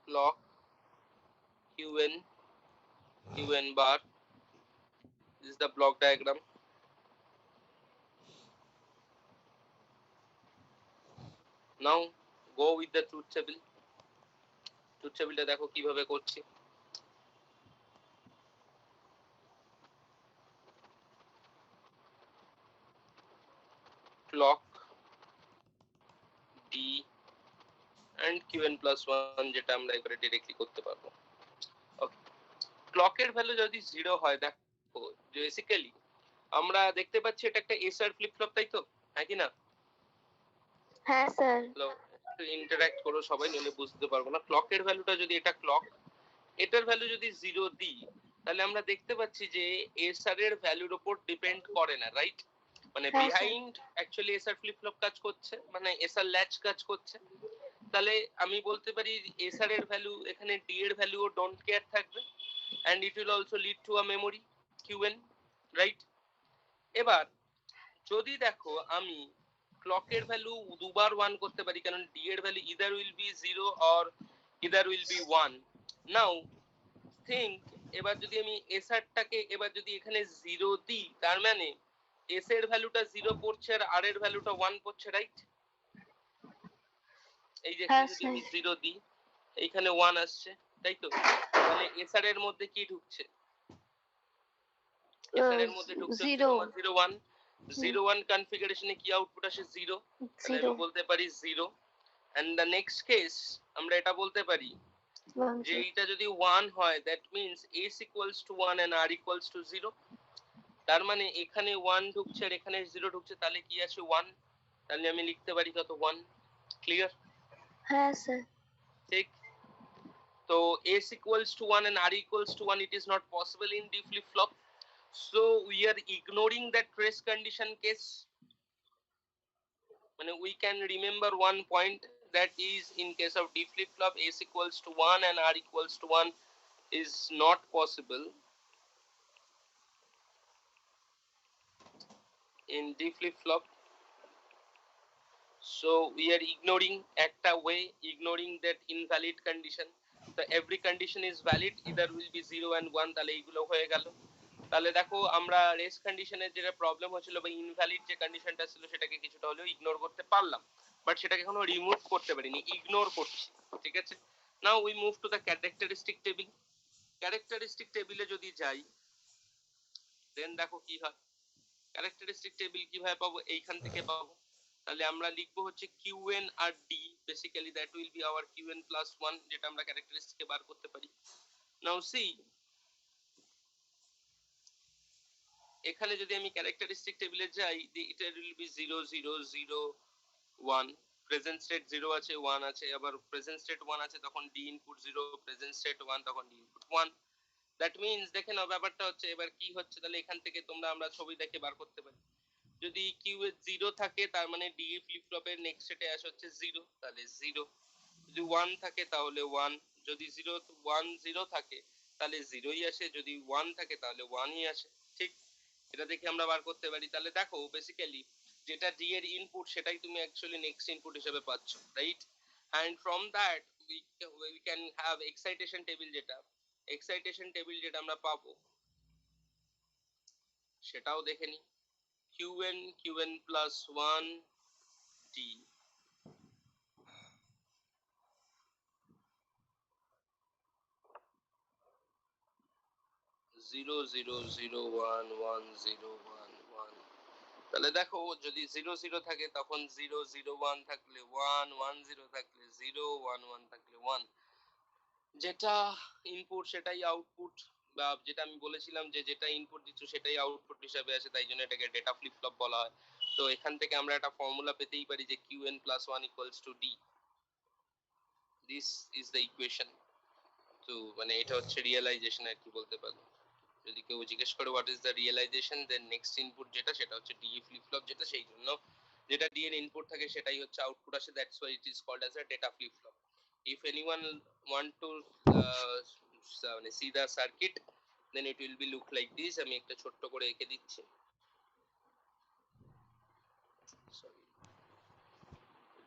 clock qn bar. This is the block diagram. Now go with the truth table. Truth table টা দেখো কিভাবে করছি। clock d and qn plus 1 যেটা আমরা এবারে ডিরেক্টলি করতে পারবো। ওকে, ক্লকের ভ্যালু যদি 0 হয়, দেখো বেসিক্যালি আমরা দেখতে পাচ্ছি এটা একটা এসআর ফ্লিপ ফ্লপ, তাই তো? হ্যাঁ কি না? হ্যাঁ স্যার। হ্যালো, একটু ইন্টারঅ্যাক্ট করো সবাই, নইলে বুঝতে পারবো না। ক্লকের ভ্যালুটা যদি এটা ক্লক, এটার ভ্যালু যদি 0 দিই, তাহলে আমরা দেখতে পাচ্ছি যে এসআর এর ভ্যালুর উপর ডিপেন্ড করে না, রাইট? মানে হ্যাঁ, behind actually SR flip flop কাজ করছে, মানে এসআর ল্যাচ কাজ করছে। তাহলে আমি বলতে পারি এসআর এর ভ্যালু এখানে ডি এর ভ্যালুও ডোন্ট কেয়ার থাকবে, and it will also lead to a memory qn, right? এবার যদি দেখো আমি ক্লকের ভ্যালু দুবার 1 করতে পারি, কারণ ডি এর value either will be 0 or either will be 1. Now think, এবার যদি আমি এসআরটাকে এবার যদি এখানে 0 দিই, তার মানে এস এর ভ্যালুটা 0 পড়ছে আর আর এর ভ্যালুটা 1 পড়ছে, রাইট? এই যে এখানে যদি আমি 0 দিই, এইখানে 1 আসছে, তাই তো? তাহলে এসআর এর মধ্যে কি ঢুকছে? এসআর এর মধ্যে ঢুকছে তোমার 0 1। 0 1 কনফিগারেশনে কি আউটপুট আসে? 0। তাহলে আমি বলতে পারি 0। এন্ড দ্য নেক্সট কেস আমরা এটা বলতে পারি যে এইটা যদি 1 হয়, that means s equals to 1 and r equals to 0। তার মানে এখানে 1 ঢুকছে আর এখানে 0 ঢুকছে, তাহলে কি আসে? 1। তাহলে আমি লিখতে পারি কত? 1। ক্লিয়ার? হ্যাঁ স্যার। ঠিক। তো s equals to 1 and r equals to 1, it is not possible in D flip flop, so we are ignoring that trace condition case. মানে we can remember one point, that is in case of D flip flop s equals to 1 and r equals to 1 is not possible in D flip flop. So we are ignoring একটা way, ignoring that invalid condition. So every condition is valid, either will be 0 and 1, তাহলে এইগুলো হয়ে গেল। তাহলে দেখো আমরা race কন্ডিশনের যেটা প্রবলেম হচ্ছিল বা ইনভ্যালিড যে কন্ডিশনটা ছিল, সেটাকে কিছুটা হলেও ইগনোর করতে পারলাম, বাট সেটাকে এখনো রিমুভ করতে পারিনি, ইগনোর করছি। ঠিক আছে, now we move to the characteristic table. Characteristic টেবিলে যদি যাই, দেন দেখো কি হয়। ক্যারেক্টারিস্টিক টেবিল কিভাবে পাবো? এইখান থেকে পাবো। তাহলে আমরা লিখবো হচ্ছে qn আর d, basically that will be our qn plus 1, যেটা আমরা ক্যারেক্টারিস্টিকে বার করতে পারি। নাও সি, এখানে যদি আমি ক্যারেক্টারিস্টিক টেবিলে যাই, it will be 0 0 0 1, present state 0 আছে, 1 আছে, আবার প্রেজেন্ট স্টেট 1 আছে তখন d ইনপুট 0, প্রেজেন্ট স্টেট 1 তখন d ইনপুট 1। দ্যাট মিন্স দেখে নাও ব্যাপারটা হচ্ছে এবার কি হচ্ছে। তাহলে এখান থেকে তোমরা আমরা ছবি দেখে বার করতে পারি। যদি কিউ এর 0 থাকে, তার মানে ডি ফ্লিপ ফ্লপের নেক্সট স্টেটে আসে হচ্ছে 0, তাহলে 0। যদি 1 থাকে তাহলে 1, যদি 0 1 0 থাকে তাহলে 0ই আসে, যদি 1 থাকে তাহলে 1ই আসে। ঠিক, এটা দেখে আমরা বার করতে পারি। তাহলে দেখো বেসিক্যালি যেটা ডি এর ইনপুট, সেটাই তুমি অ্যাকচুয়ালি নেক্সট ইনপুট হিসেবে পাচ্ছ, right? And from that we can have excitation table, যেটা আমরা পাবো সেটাও দেখে নি। qn plus 1 d 0 0 0 1 1 0 1 1। তাহলে দেখো যদি 0 0 থাকে তখন 0 0 1 থাকলে 1 1 0 থাকলে 0 1 1 থাকলে 1, যেটা ইনপুট সেটাই আউটপুট, বা যেটা আমি বলেছিলাম যে যেটা ইনপুট দিচ্ছ সেটাই আউটপুট হিসাবে আসে, তাই জন্য এটাকে ডেটা ফ্লিপ ফ্লপ বলা হয়। তো এখান থেকে আমরা একটা ফর্মুলা পেতেই পারি যে qn plus 1 equals to d. This is the equation. তো মানে এটা হচ্ছে রিয়েলাইজেশন আর কি বলতে পারো। যদি কেউ জিজ্ঞেস করে what is the realization, then next input যেটা সেটা হচ্ছে ডি ফ্লিপ ফ্লপ, যেটা সেই জন্য যেটা ডি এর ইনপুট থাকে সেটাই হচ্ছে আউটপুট আসে, that's why it is called as a data flip flop. If anyone want to মানে see the circuit, then it will be look like this. আমি একটা ছোট্ট করে এঁকে দিচ্ছি, সরি,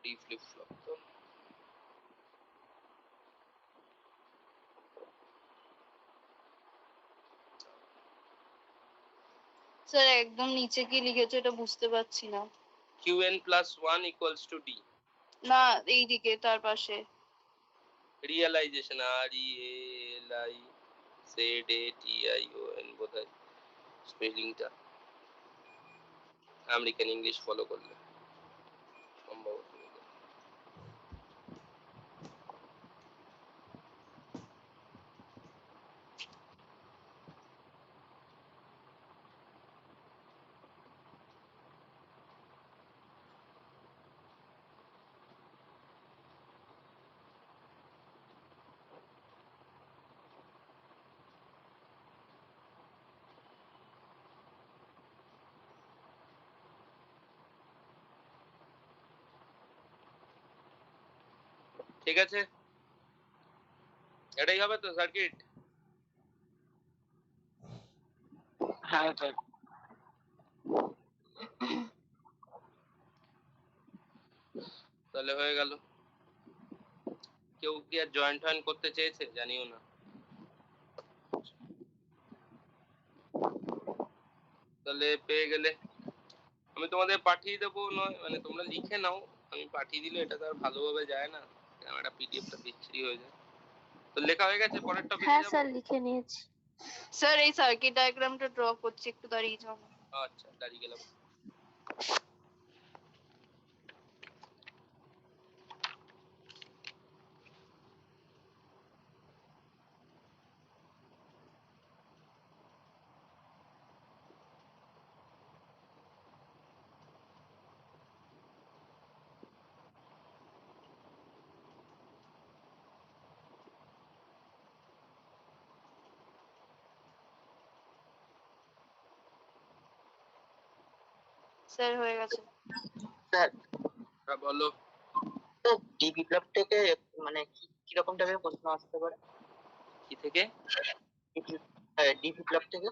ডি ফ্লিপ ফ্লপ। তো স্যার একদম নিচে কি লিখেছে এটা বুঝতে পারছি না। qn plus 1 equals to d না এইদিকে তার পাশে realization r e l i z a t i o n বোধহয় স্পেলিংটা আমেরিকান ইংলিশ ফলো করলে সম্ভবত। ঠিক আছে, এটাই হবে তো সার্কিট? হ্যাঁ স্যার। তাহলে হয়ে গেল। কেউ কি আর জয়েন্ট টয়েন্ট করতে চেয়েছে? জানিও না। তাহলে পেয়ে গেলে আমি তোমাদের পাঠিয়ে দেবো, নয় মানে তোমরা লিখে নাও, আমি পাঠিয়ে দিলে এটা তো আর ভালোভাবে যায় না, একটা পিডিএফটা বিচ্ছিরি হয়ে যায়। তো লেখা হয়ে গেছে, পরের টপিকে হ্যাঁ যাব। স্যার লিখে নিয়েছি। স্যার এই সার্কিট ডায়াগ্রামটা ড্র করছি, একটু দাঁড়িয়ে যাও। আচ্ছা, দাঁড়িয়ে গেলাম। স্যার হয়ে গেছে। স্যার বলো। তো ডি বিপ্লব থেকে মানে কি রকম টাইপের প্রশ্ন আসতে পারে? কি থেকে? ডি বিপ্লব থেকে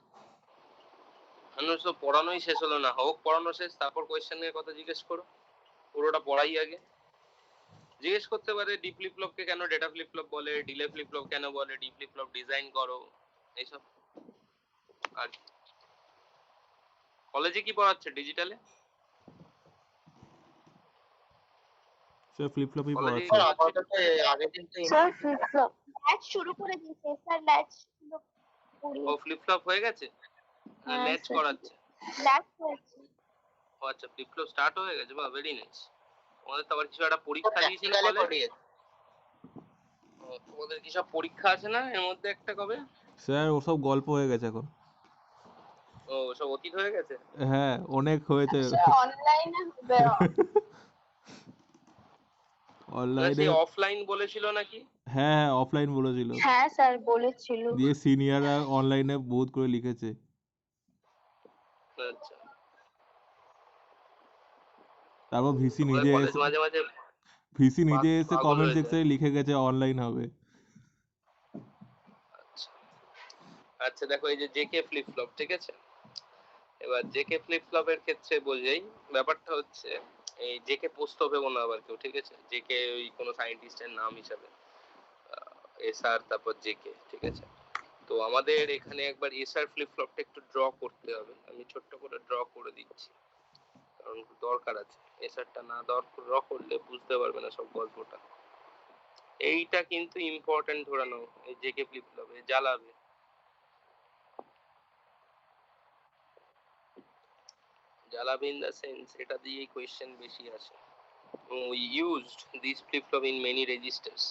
মানুষ তো পড়ানোই শেষ হলো না, হোক পড়ানো শেষ, তারপর কোয়েশ্চেনের কথা জিজ্ঞেস করো। পুরোটা পড়াই আগে। জিজ্ঞেস করতে পারে ডি ফ্লিপ ফ্লপকে কেন ডেটা ফ্লিপ ফ্লপ বলে, ডিলে ফ্লিপ ফ্লপ কেন বলে, ডি ফ্লিপ ফ্লপ ডিজাইন করো, এইসব। আর কলেজে কি পড়াচ্ছে ডিজিটালে? স্যার ফ্লিপ ফ্লপই কলেজে কি পড়াচ্ছে। পড়াচ্ছে? আপাতত আগের দিন তো স্যার ফ্লিপ ফ্লপ ম্যাচ শুরু করে দিয়েছে স্যার, ম্যাচ ও ফ্লিপ ফ্লপ হয়ে গেছে, হ্যাঁ, ল্যাচ স্যার। করাচ্ছে। ম্যাচ হয়েছে। ও আচ্ছা, ফ্লিপ ফ্লপ স্টার্ট হয়ে গেছে, বাহ ভেরি নাইস। তোমাদের তো আবার কিছু একটা পরীক্ষা দিয়েছিল প্র্যাকটিক্যালে কলেজ। পড়িয়েছে। তোমাদের কি সব পরীক্ষা আছে না এর মধ্যে একটা কবে? স্যার ওসব গল্প হয়ে গেছে এখন। ও সব অতীত হয়ে গেছে। হ্যাঁ অনেক হয়েছে। স্যার অনলাইনে হবে। অনলাইনে। সেই অফলাইন বলেছিল নাকি? হ্যাঁ হ্যাঁ অফলাইন বলেছিল। হ্যাঁ স্যার বলেছিল। দিয়ে সিনিয়ররা অনলাইনে বহুত করে লিখেছে। আচ্ছা, তারপর ভিসি আমাদের নিজে কলেজ এসে মাঝে মাঝে পাগল কমেন্ট হয়ে যায়। সেকশনে লিখে গেছে অনলাইন হবে। আচ্ছা আচ্ছা, দেখো এই যে জেকে ফ্লিপ ফ্লপ, ঠিক আছে? এবার জেকে ফ্লিপ ফ্লপের ক্ষেত্রে বোঝাই, ব্যাপারটা হচ্ছে এই জেকে পোস্ট হবে না আবার কেউ, ঠিক আছে? জেকে ওই কোনো সায়েন্টিস্টের নাম হিসাবে, এসআর তারপর জেকে, ঠিক আছে? তো আমাদের এখানে একবার এসআর ফ্লিপ ফ্লপটা একটু ড্র করতে হবে, আমি ছোট্ট করে ড্র করে দিচ্ছি, কারণ দরকার আছে। এসআরটা না ড্র করলে বুঝতে পারবে না সব গল্পটা। এইটা কিন্তু ইম্পর্টেন্ট ধরে নাও, এই জেকে ফ্লিপ ফ্লপে জ্বালাবে। জ্বালাবে ইন দ্য সেন্স এটা দিয়েই কোয়েশ্চেন বেশি আসে। We used this flip-flop in many registers.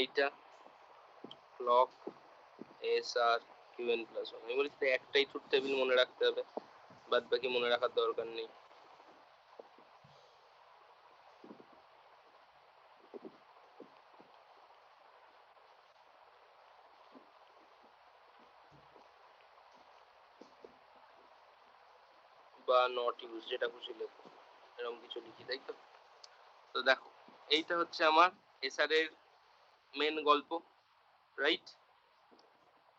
এইটা clock SR QN plus 1, আমি বলছি একটাই ট্রুথ টেবিল মনে রাখতে হবে, বাদ বাকি মনে রাখার দরকার নেই। বা নট ইউজ, যেটা খুশি লেখো, এরকম কিছু লিখি, তাই তো? তো দেখো এইটা হচ্ছে আমার এসআর এর মেন গল্প, right?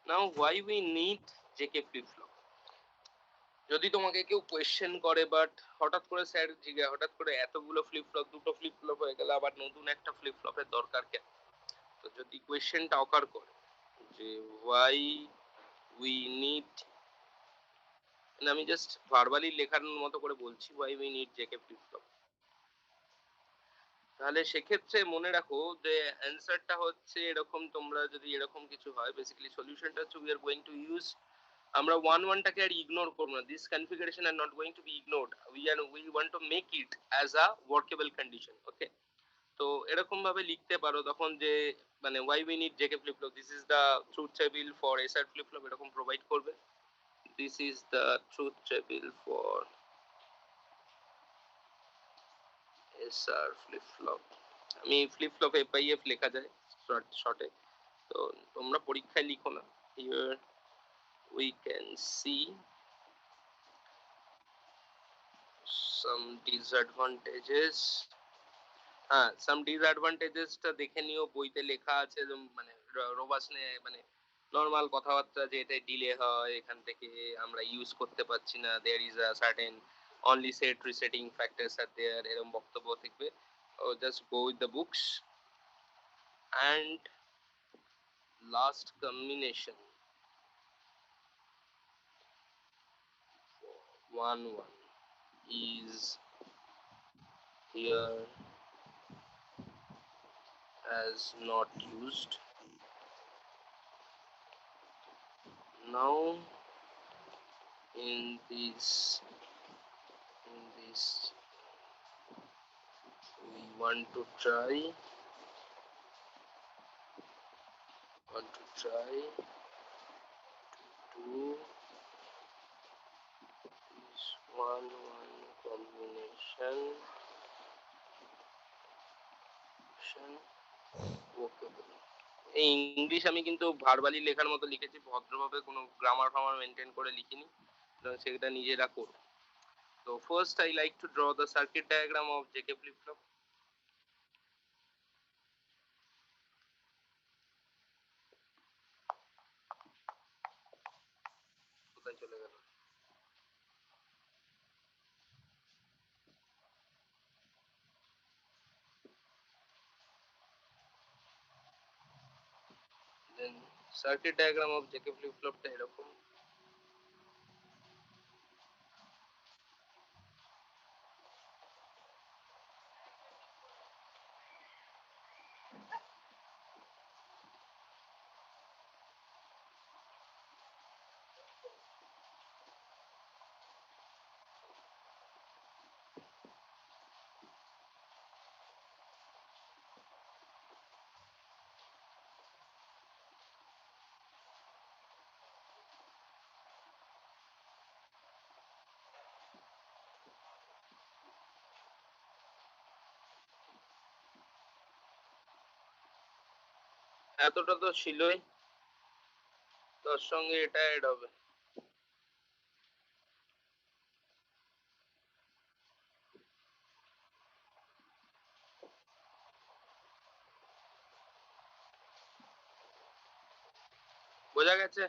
Now why we need JK flip flop. যদি তোমাকে কেউ কোয়েশ্চেন করে, বাট হঠাৎ করে স্যার জিজ্ঞাসা, হঠাৎ করে এতগুলো ফ্লিপ ফ্লপ, দুটো ফ্লিপ ফ্লপ হয়ে গেল, আবার নতুন একটা ফ্লিপ ফ্লপের দরকার কেন? তো যদি কোয়েশ্চেনটা অকার করে যে why we need, আমি জাস্ট ভার্বালি লেখার মতো করে বলছি, why we need JK flip flop। তাহলে সেক্ষেত্রে মনে রাখো যে অ্যান্সারটা হচ্ছে এরকম, তোমরা যদি এরকম কিছু হয় বেসিক্যালি সলিউশনটা হচ্ছে we are going to use, আমরা ওয়ানটাকে আর ইগনোর করবো না, this configuration are not going to be ignored, we want to make it as a workable condition. Okay, তো এরকম ভাবে লিখতে পারো তখন যে মানে why we need JK flip flop, this is the truth table for SR flip flop, এরকম provide করবে, this is the truth table for SR flip flop। আমি ফ্লিপ ফ্লপ FIF লেখা যায় শর্টে, তো তোমরা পরীক্ষায় লিখো না। Here we can see some disadvantages, হ্যাঁ সাম ডিসঅ্যাডভান্টেজেস টা দেখে নিও, বইতে লেখা আছে মানে রোবাসনে মানে নর্মাল কথাবার্তা, যে এটা ডিলে হয় এখান থেকে আমরা ইউজ করতে পারছি না, there is a certain only set resetting factors are there, এরকম বক্তব্য থাকবে। Just go with the books. And last combination 1 is here as not used। Now in this we want to try to this one combination workable। এই English আমি কিন্তু verbally লেখার মতো লিখেছি, ভদ্রভাবে কোনো গ্রামার ফামার মেনটেন করে লিখিনি, সেটা নিজেরা করো। তো first I like to draw the circuit diagram of JK flip flop। কোথায় চলে গেল? Then circuit diagram of JK flip flop টা এরকম। এতটা তো ছিলই, তার সঙ্গে এটা অ্যাড হবে। বোঝা গেছে?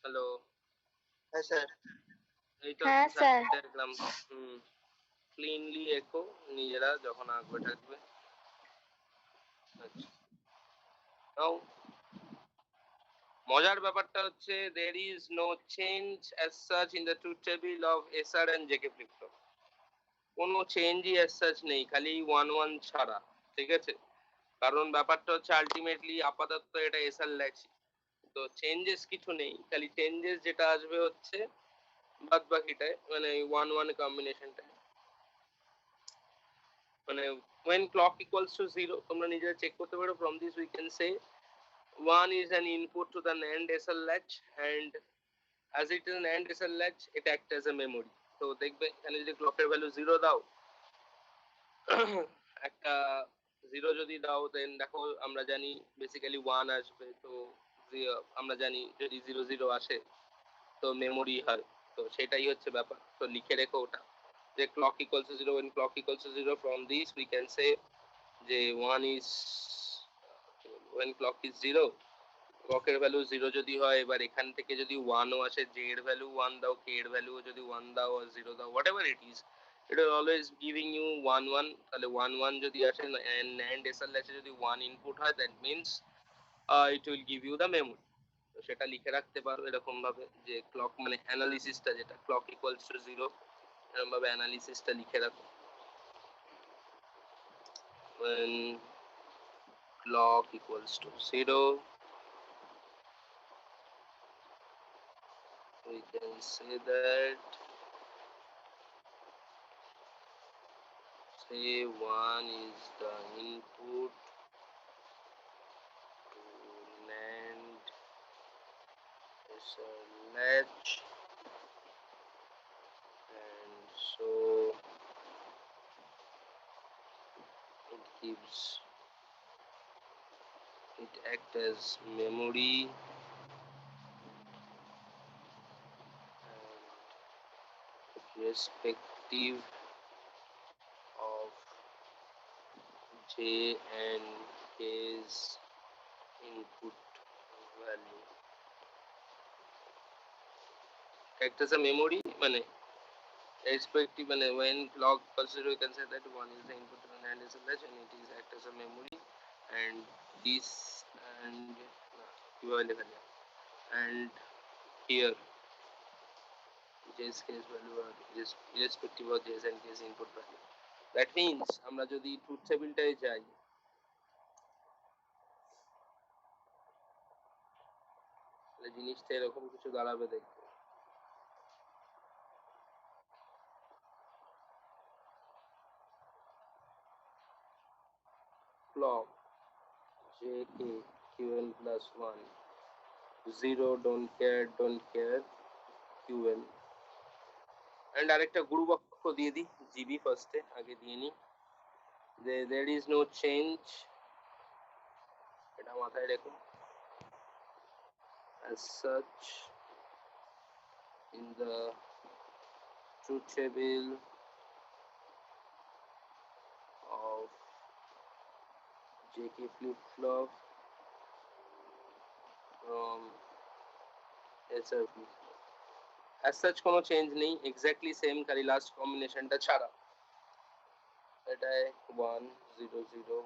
হ্যালো, হ্যাঁ স্যার। এইটা হ্যাঁ হচ্ছে স্যার। Circuit diagram. ক্লিনলি এঁকো নিজেরা যখন আঁকবে থাকবে। আচ্ছা, নাও মজার ব্যাপারটা হচ্ছে there is no change as such in the truth table of SR and JK flip flop। কোনো চেঞ্জই as such নেই, খালি 1 ছাড়া, ঠিক আছে? কারণ ব্যাপারটা হচ্ছে আলটিমেটলি আপাতত এটা SR লেখছি, তো চেঞ্জেস কিছু নেই, খালি চেঞ্জেস যেটা আসবে হচ্ছে বাদ বাকিটায় মানে 1 কম্বিনেশনটায়, মানে when clock equals to 0 তোমরা নিজেরা চেক করতে পারো। from this we can say 1 is an input to the NAND SL latch and as it is an AND SL latch it acts as a memory। তো দেখবে এখানে যদি ক্লকের value 0 দাও, একটা 0 যদি দাও দেন দেখো আমরা জানি বেসিক্যালি 1 আসবে, তো আমরা জানি যদি 0 আসে তো মেমোরি হয়, তো সেটাই হচ্ছে ব্যাপার। তো লিখে রেখো ওটা যে clock equals to 0, when clock equals to 0 from this we can say যে 1 is when clock is 0, ক্লকের ভ্যালু 0 যদি হয়, এবার এখান থেকে যদি 1 ও আসে, j এর ভ্যালু 1 দাও, k এর ভ্যালু যদি 1 দাও আর 0 দাও, whatever it is, it will always giving you 1 1। তাহলে 1 1 যদি আসে and SL আছে যদি 1 ইনপুট হয়, that means it will give you the memory. তো সেটা লিখে রাখতে পারো এরকম ভাবে যে ক্লক মানে অ্যানালিসিসটা যেটা ক্লক ইকুয়ালস টু 0 এরকম ভাবে অ্যানালিসিসটা লিখে রাখো when clock equals to 0 we can say that say 1 is the input to NAND is a latch and so it gives it act as memory and irrespective of J and K's input value act as a memory মানে irrespective মানে when clock equals 0 you can say that 1 is the input to NAND is a latch and it is act as a memory and this and and here J's case value are irrespective of J's and K's input value. That means আমরা যদি truth টেবিলটায় যাই তাহলে জিনিসটা এরকম কিছু দাঁড়াবে দেখতে clock JK QN plus 1 0 don't care QN and আরেকটা গুরু বাক্য দিয়ে দিই জিবি ফার্স্টে আগে দিয়ে নি there is no change এটা মাথায় রেখো as such in the truth table of JK flip-flop from SR flip-flop as such কোনো চেঞ্জ নেই এক্স্যাক্টলি সেম খালি লাস্ট কম্বিনেশনটা ছাড়া এটায় 1 0 0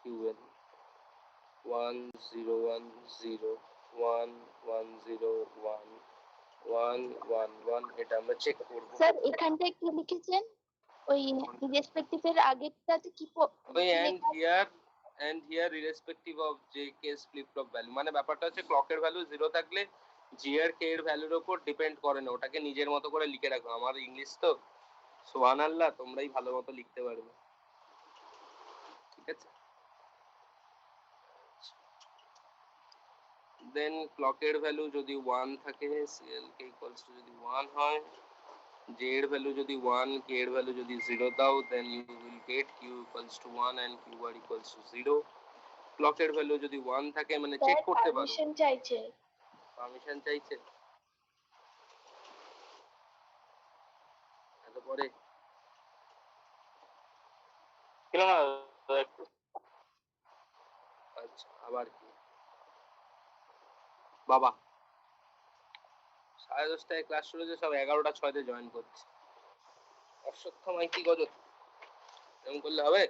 QN 1 0 1 0 1 1 0 1 1 1 1 এটা আমরা চেক করব স্যার এখানটায় কি লিখেছেন ওই রেসপেক্টিভ এর আগেরটাতে কি ওই and here irrespective of JK's flip flop value মানে ব্যাপারটা হচ্ছে ক্লকের ভ্যালু 0 থাকলে G আর K এর ভ্যালুর উপর ডিপেন্ড করে না ওটাকে নিজের মতো করে লিখে রাখো আমার ইংলিশ তো সুবহানাল্লাহ তোমরাই ভালো মতো লিখতে পারবে ঠিক আছে দেন ক্লকের ভ্যালু যদি 1 থাকে CLK ইকুয়ালস টু যদি 1 হয় J এর ভ্যালু যদি 1 K এর ভ্যালু যদি 0 দাও then you will get Q equals to 1 and Q bar equals to 0 ক্লকের ভ্যালু যদি 1 থাকে মানে চেক করতে পারো পারমিশন চাইছে পারমিশন চাইছে এত পরে ছিল না আচ্ছা আবার কি বাবা 10:30টায় ক্লাস শুরু হয়েছে সব 11টা 6 জয়েন করছে অশ্বত্থ মাইতি গজত এরকম করলে হবে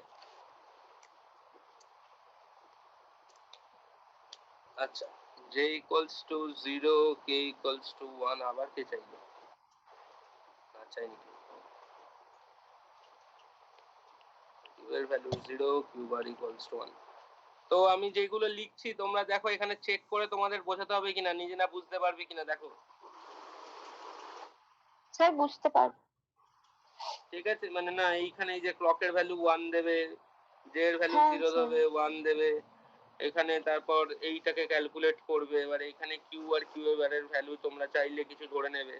আচ্ছা J equals to 0 K equals to 1 আবার কে চাইবে না চাইনি Q এর value 0 Q bar equals to 1 তো আমি যেগুলো লিখছি তোমরা দেখো এখানে চেক করে তোমাদের বোঝাতে হবে কিনা নিজে না বুঝতে পারবে কিনা দেখো স্যার বুঝতে পারবো ঠিক আছে মানে না এইখানে এই যে ক্লকের ভ্যালু 1 দেবে J এর ভ্যালু হ্যাঁ, 0 স্যার। দেবে 1 দেবে এখানে তারপর এইটাকে ক্যালকুলেট করবে এবার এখানে Q আর Q এর ভ্যালু তোমরা চাইলে কিছু ধরে নেবে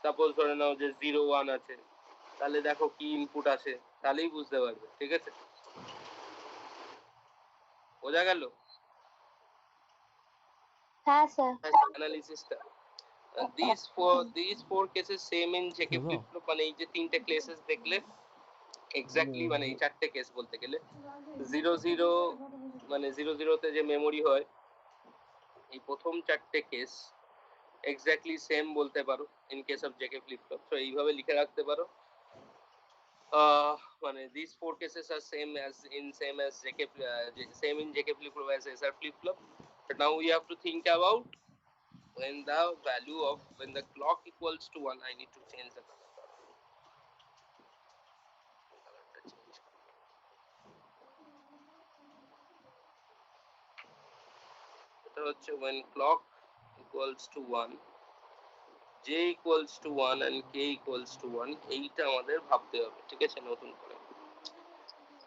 সাপোজ ধরে নাও যে 0 1 আছে তাহলে দেখো কি ইনপুট আছে তাহলেই বুঝতে পারবে ঠিক আছে বোঝা গেল হ্যাঁ sir অ্যানালিসিসটা these four cases same in JK flip flop মানে এই যে তিনটে কেসেস দেখলে এক্স্যাক্টলি মানে এই চারটে কেস বলতে গেলে 0 0 মানে 0 0 তে যে মেমরি হয় এই প্রথম চারটে কেস এক্স্যাক্টলি সেম বলতে পারো in case of JK flip flop তো এইভাবে লিখে রাখতে পারো মানে these four cases are same as JK same in JK flip flop as SR flip flop. But now we have to think about when the value of when the clock equals to 1. I need to change the color. এটা হচ্ছে when clock equals to 1, j equals to 1 and k equals to 1, এইটা আমাদের ভাবতে হবে, ঠিক আছে? নতুন করে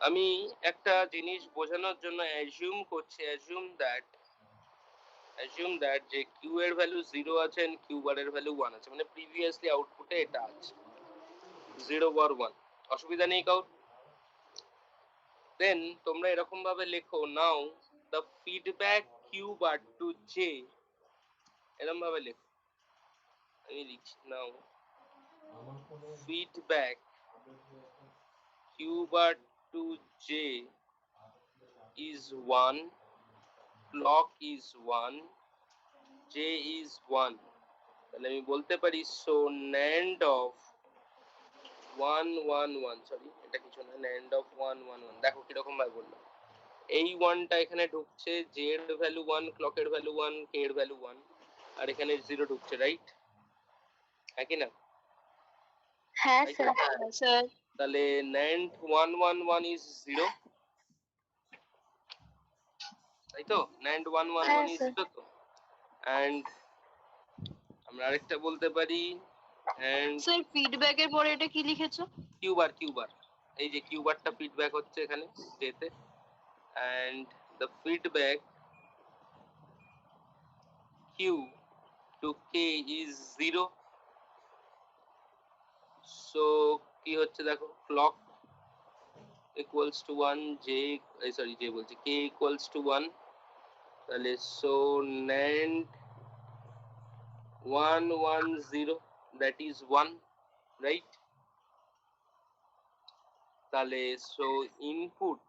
আমি একটা জিনিস বোঝানোর জন্য assume that যে q এর ভ্যালু 0 আছে and q বার এর ভ্যালু 1 আছে, মানে প্রিভিয়াসলি আউটপুটে এটা আছে 0 বার 1, অসুবিধা নেই কারণ। দেন তোমরা এরকম ভাবে লেখো নাও the feedback q bar to j, এরকম ভাবে লেখো। আমি লিখছি নাও feedback q bar to j is 1, clock is 1, j is 1, তাহলে আমি বলতে পারি so NAND of 1 1 1, সরি এটা কিছু না, NAND of 1 1 1, দেখো কিরকম ভাবে বললাম, এই 1টা এখানে ঢুকছে, j এর ভ্যালু 1, ক্লক এর ভ্যালু 1, k এর ভ্যালু 1, আর এখানে 0 ঢুকছে, রাইট? হ্যাঁ কি না? হ্যাঁ তাই তো? স্যার। হ্যাঁ স্যার। তাহলে NAND 1 1 1 is 0, তাই তো? NAND 1 1 হ্যাঁ 1 is স্যার। 0 তো, and আমরা আরেকটা বলতে পারি and স্যার ফিডব্যাকের পরে এটা কি লিখেছো? q bar, এই যে q বারটা ফিডব্যাক হচ্ছে এখানে যেতে, and the feedback q to k is 0, so কি হচ্ছে দেখো, clock equals to 1, j বলছি, k equals to 1, তাহলে so NAND 1 1 0, that is 1, right? তাহলে so input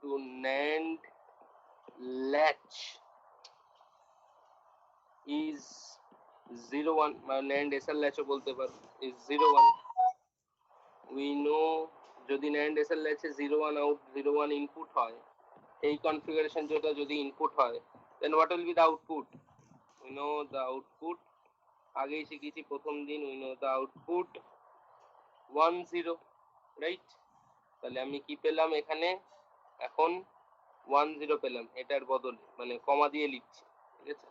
to NAND latch is 0 1, NAND SR latch বলতে পারো is 0 1. we know যদি NAND SR latch এ 0 1 out 0 1 input হয়, এই কনফিগারেশন যেটা যদি ইনপুট হয়, then what will be the output? we know the output, আগেই শিখেছি প্রথম দিন, we know the output 1 0, right? তাহলে আমি কি পেলাম এখানে এখন 1 0 পেলাম, এটার বদলে মানে কমা দিয়ে লিখছি, ঠিক আছে?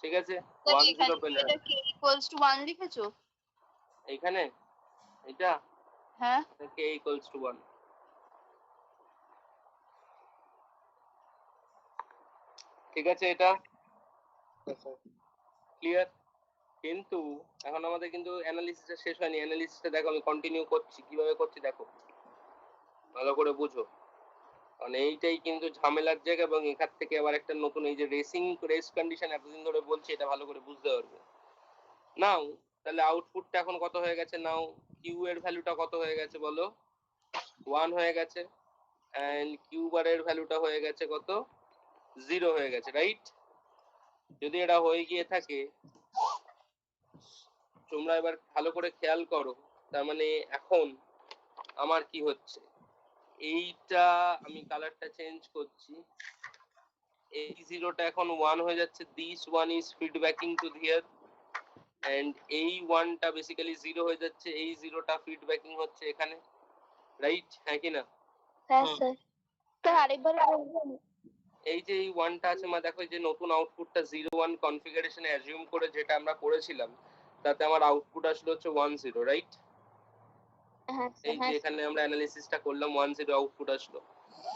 ঠিক আছে, 1 0 পেলাম এটা k equals to 1 লিখেছো? এইখানে, এটা হ্যাঁ। k equals to 1, ঠিক আছে? এটা ক্লিয়ার? কিন্তু এখন আমাদের কিন্তু অ্যানালিসিসটা শেষ হয়নি, অ্যানালিসিসটা দেখো আমি কন্টিনিউ করছি, কিভাবে করছি দেখো, ভালো করে বুঝো, কারণ এইটাই কিন্তু ঝামেলার জায়গা, এবং এখান থেকে আবার একটা নতুন এই যে রেস কন্ডিশন এতদিন ধরে বলছি, এটা ভালো করে বুঝতে পারবে। নাও তাহলে আউটপুটটা এখন কত হয়ে গেছে, নাও কিউ এর ভ্যালুটা কত হয়ে গেছে বলো, 1 হয়ে গেছে, এন্ড কিউ বারের ভ্যালুটা হয়ে গেছে কত, 0 হয়ে গেছে, রাইট? যদি এটা হয়ে গিয়ে থাকে, তোমরা এবার ভালো করে খেয়াল করো, তার মানে এখন আমার কি হচ্ছে, এইটা আমি কালারটা চেঞ্জ করছি, এই 0টা এখন 1 হয়ে যাচ্ছে, this 1 is feedbacking to here, and এই 1টা বেসিক্যালি 0 হয়ে যাচ্ছে, এই 0টা ফিডব্যাকিং হচ্ছে এখানে, রাইট? হ্যাঁ কি না? হ্যাঁ স্যার। স্যার আরেকবার বলবেন? এই যে এই 1টা আছে, মা দেখো এই যে নতুন আউটপুটটা 0 1 কনফিগারেশনে অ্যাজিউম করে যেটা আমরা করেছিলাম, তাতে আমার আউটপুট আসলে হচ্ছে 1 0, রাইট? হ্যাঁ এই যে এখানে আমরা অ্যানালিসিসটা করলাম, 1 0 আউটপুট আসলো।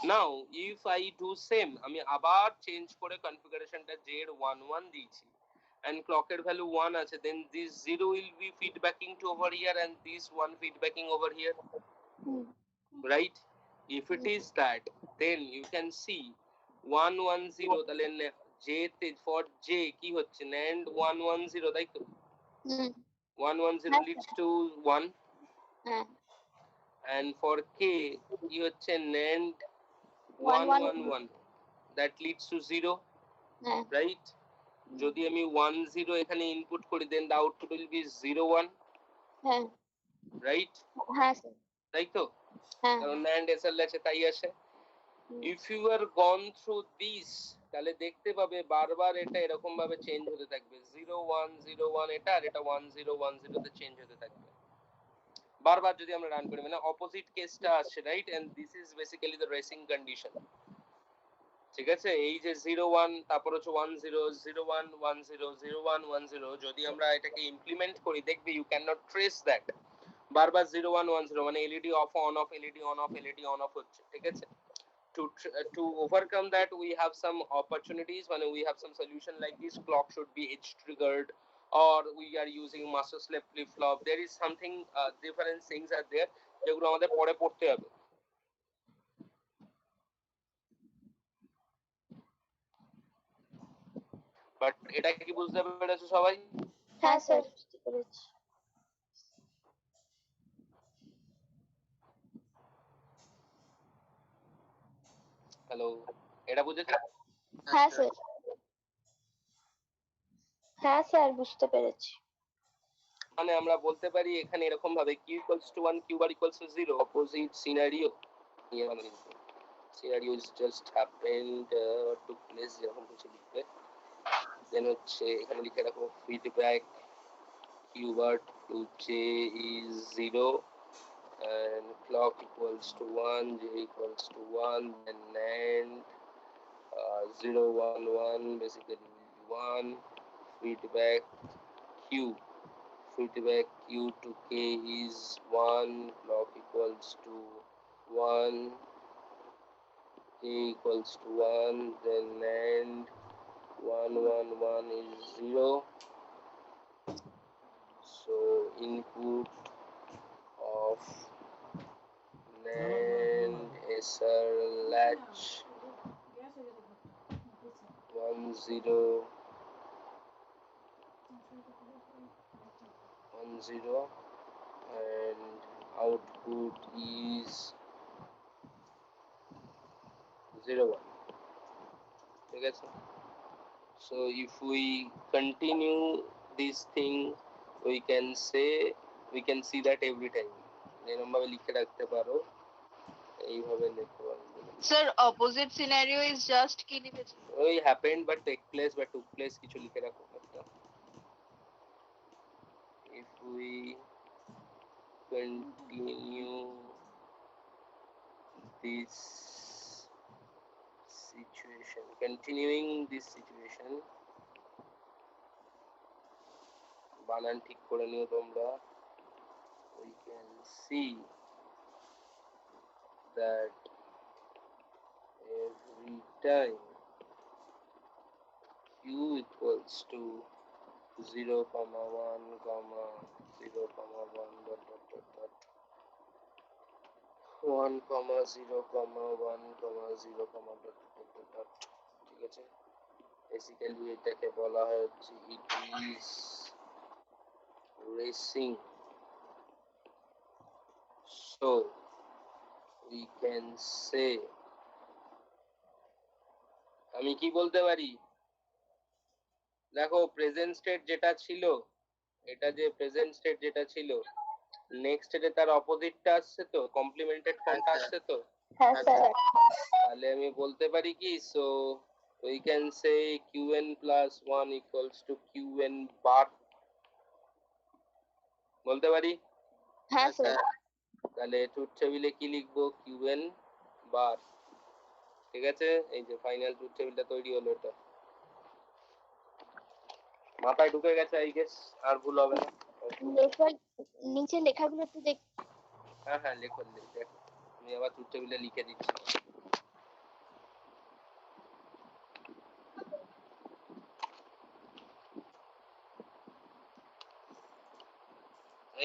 নাও ইফ আই ডু সেম, আমি আবার চেঞ্জ করে কনফিগারেশনটা j এর 1 1 দিয়েছি, and clock এর ভ্যালু 1 আছে, then this 0 will be feedbacking to over here and this 1 feedbacking over here, right? If it is that, then you can see 1 1 0, তাহলে j তে for j কি হচ্ছে, NAND 1 1 0, তাই তো? 1 1 0 leads to 1, হ্যাঁ। and for k কি হচ্ছে, NAND 1 1 1, that leads to 0, হ্যাঁ। right? যদি আমি 1 0 এখানে ইনপুট করি দেন দ্য আউটপুট উইল বি 0 1, হ্যাঁ রাইট? হ্যাঁ স্যার তাই তো? হ্যাঁ কারণ NAND SL আছে তাই আসে। Hmm. If you are gone through this তাহলে দেখতে পাবে বারবার এটা এরকম ভাবে চেঞ্জ হতে থাকবে, 0 1 0 1 এটা, আর এটা 1 0 1 0 তে চেঞ্জ হতে থাকবে বারবার যদি আমরা রান করি, মানে অপোজিট কেসটা আসছে, right? And this is basically the racing condition. ঠিক আছে, এই যে 0 1 তারপর হচ্ছে 1 0 0 1 1 0 0 1 1 0, যদি আমরা এটাকে ইমপ্লিমেন্ট করি দেখবে you can not trace that. বারবার 0 1 1 0 মানে LED off on off, LED on off, LED on off হচ্ছে। ঠিক আছে, to overcome that we have some opportunities, when we have some solution like this, clock should be edge triggered, or we are using master slave flip flop. There is something different things are there যেগুলো আমাদের পরে পড়তে হবে। But এটা কি বুঝতে পেরেছো সবাই? হ্যাঁ স্যার বুঝতে পেরেছি। হ্যালো, এটা বুঝেছো? হ্যাঁ স্যার হ্যাঁ স্যার বুঝতে পেরেছি। মানে আমরা বলতে পারি এখানে এরকম ভাবে q equals to 1 q bar equals to 0, opposite scenario scenario is just happened took place, যেরকম কিছু লিখবে। দেন হচ্ছে এখানে লিখে রাখো feedback q bar to j is 0 and clock equals to 1, j equals to 1, then NAND 0 1 1 basically will be 1, feedback q q to k is 1, clock equals to 1, k equals to 1, then NAND 1 1 1 is 0. So input of NAND SR latch 1 0 1 0 and output is 0 1. ঠিক আছে, so if we continue this thing we can say, we can see that every time এরকম ভাবে লিখে রাখতে পারো, এইভাবে লিখতে পারো। Sir opposite scenario is just কি লিখেছেন? ওই হ্যাপেন্ড বা টেক প্লেস বা টুক প্লেস কিছু লিখে রাখো একটা। if we continue this situation, continuing this situation, বানান ঠিক করে নিও তোমরা, we can see that every time q equals to 0 comma 1 comma 0 comma 1 dot dot dot dot 1 comma 0 comma 1 comma 0 comma dot dot dot dot, ঠিক আছে, basically এটাকে বলা হয় হচ্ছে it is racing. So we can say, আমি কি বলতে পারি, দেখো প্রেজেন্ট স্টেট যেটা ছিল, এটা যে প্রেজেন্ট স্টেট যেটা ছিল, নেক্সট স্টেটে তার অপোজিটটা আসছে তো, কমপ্লিমেন্টেড ফর্মটা আসছে তো, হ্যাঁ স্যার তাহলে আমি বলতে পারি কি, so we can say qn plus 1 equals to qn bar, বলতে পারি? হ্যাঁ স্যার তাহলে ট্রুথ টেবিলে কি লিখবো, qn bar। ঠিক আছে, এই যে ফাইনাল ট্রুথ টেবিলটা তৈরি হলো, এটা মাথায় ঢুকে গেছে আই গেস, আর ভুল হবে না। লেখার নিচে লেখাগুলো একটু দেখ। হ্যাঁ হ্যাঁ লেখো, দেখো আমি আবার ট্রুথ টেবিলে লিখে দিচ্ছি।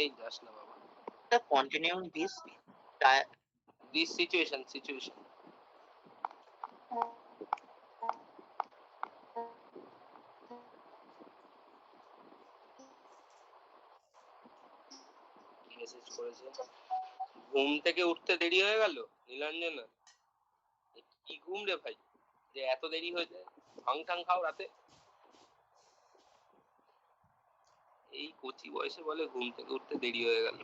এই যাস না বাবা, continuing this this situation message করেছে, ঘুম থেকে উঠতে দেরি হয়ে গেল নীলাঞ্জনা, কি ঘুম রে ভাই যে এত দেরি হয়ে যায়, ভাং টাং খাও রাতে? এই কচি বয়সে বলে ঘুম থেকে উঠতে দেরি হয়ে গেল।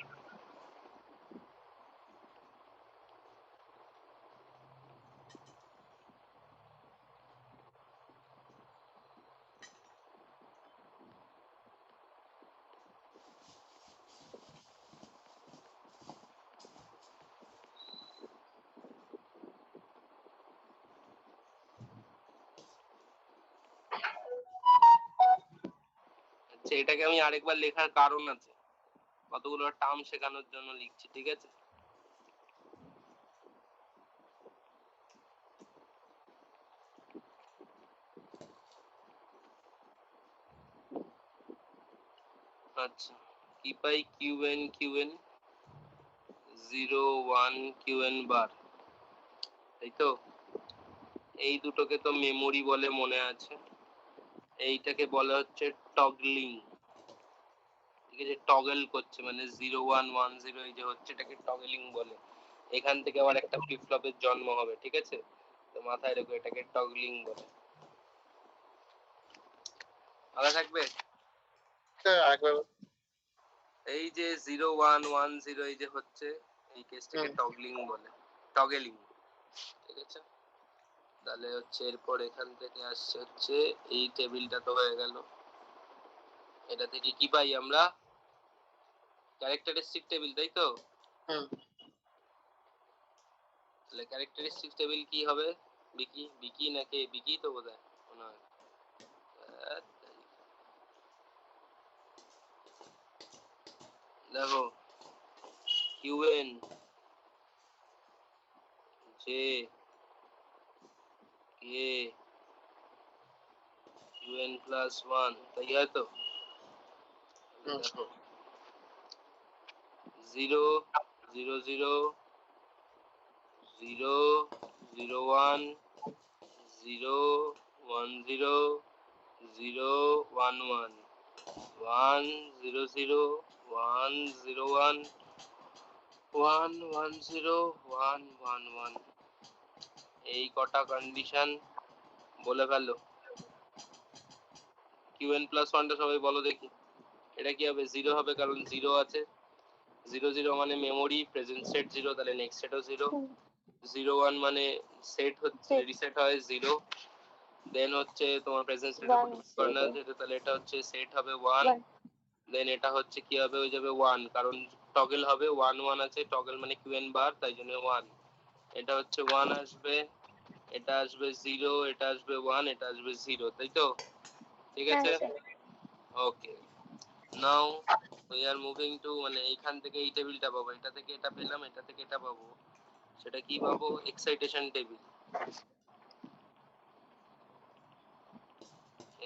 আচ্ছা, এটাকে আমি আরেকবার লেখার কারণ আছে, কতগুলো টার্ম শেখানোর জন্য লিখছি, ঠিক আছে? আচ্ছা, কি পাই? কিউএন 01 কিউএন বার, তাই তো? এই দুটোকে তো মেমোরি বলে মনে আছে, এইটাকে বলা হচ্ছে টগলিং, ঠিক আছে? টগল করছে মানে 0110 এই যে হচ্ছে, এটাকে টগলিং বলে। এখান থেকে আবার একটা ফ্লিপ ফ্লপের জন্ম হবে, ঠিক আছে? তো মাথায় রেখো, এটাকে টগলিং বলে। ভালো থাকবে। স্যার আরেকবার এই যে 0110 এই যে হচ্ছে, এই কেসটাকে টগলিং বলে, টগেলিং, ঠিক আছে? তাহলে হচ্ছে এরপর এখান থেকে আসছে হচ্ছে এই টেবিলটা তো হয়ে গেল। এটা থেকে কি পাই আমরা? ক্যারেক্টারিস্টিক টেবিল, তাই তো? তাহলে ক্যারেক্টারিস্টিক টেবিল কি হবে? বিকি বিকি নাকি বিকি তো বোধহয় মনে হয়। দেখো, QN J K QN plus 1, তাই হয় তো? দেখো 0 0 0 0 0 1 0 1 0 0 1 1 1 0 0 1 0 1 1 1 0 1 1 1, এই কটা কন্ডিশন বলে ফেলো। কিউএন প্লাস 1টা সবাই বলো দেখি। এটা কি হবে? 0 হবে, কারণ 0 আছে। 0 0 মানে মেমোরি, প্রেজেন্ট সেট 0, তাহলে নেক্সট সেটও 0। 0 1 মানে সেট হচ্ছে, রিসেট হয় 0। দেন হচ্ছে তোমার প্রেজেন্ট সেট কর্নার আছে, তাহলে এটা হচ্ছে সেট হবে 1। দেন এটা হচ্ছে কি হবে? হয়ে যাবে 1, কারণ টগল হবে 1 1 আছে, টগল মানে কিউএন বার, তাই জন্য 1। এটা হচ্ছে 1 আসবে, এটা আসবে 0, এটা আসবে 1, এটা আসবে 0, তাই তো? ঠিক আছে, okay. Now we are moving to, মানে এইখান থেকে এই টেবিলটা পাবো, এটা থেকে এটা পেলাম, এটা থেকে এটা পাবো, সেটা কি পাবো? Excitation table.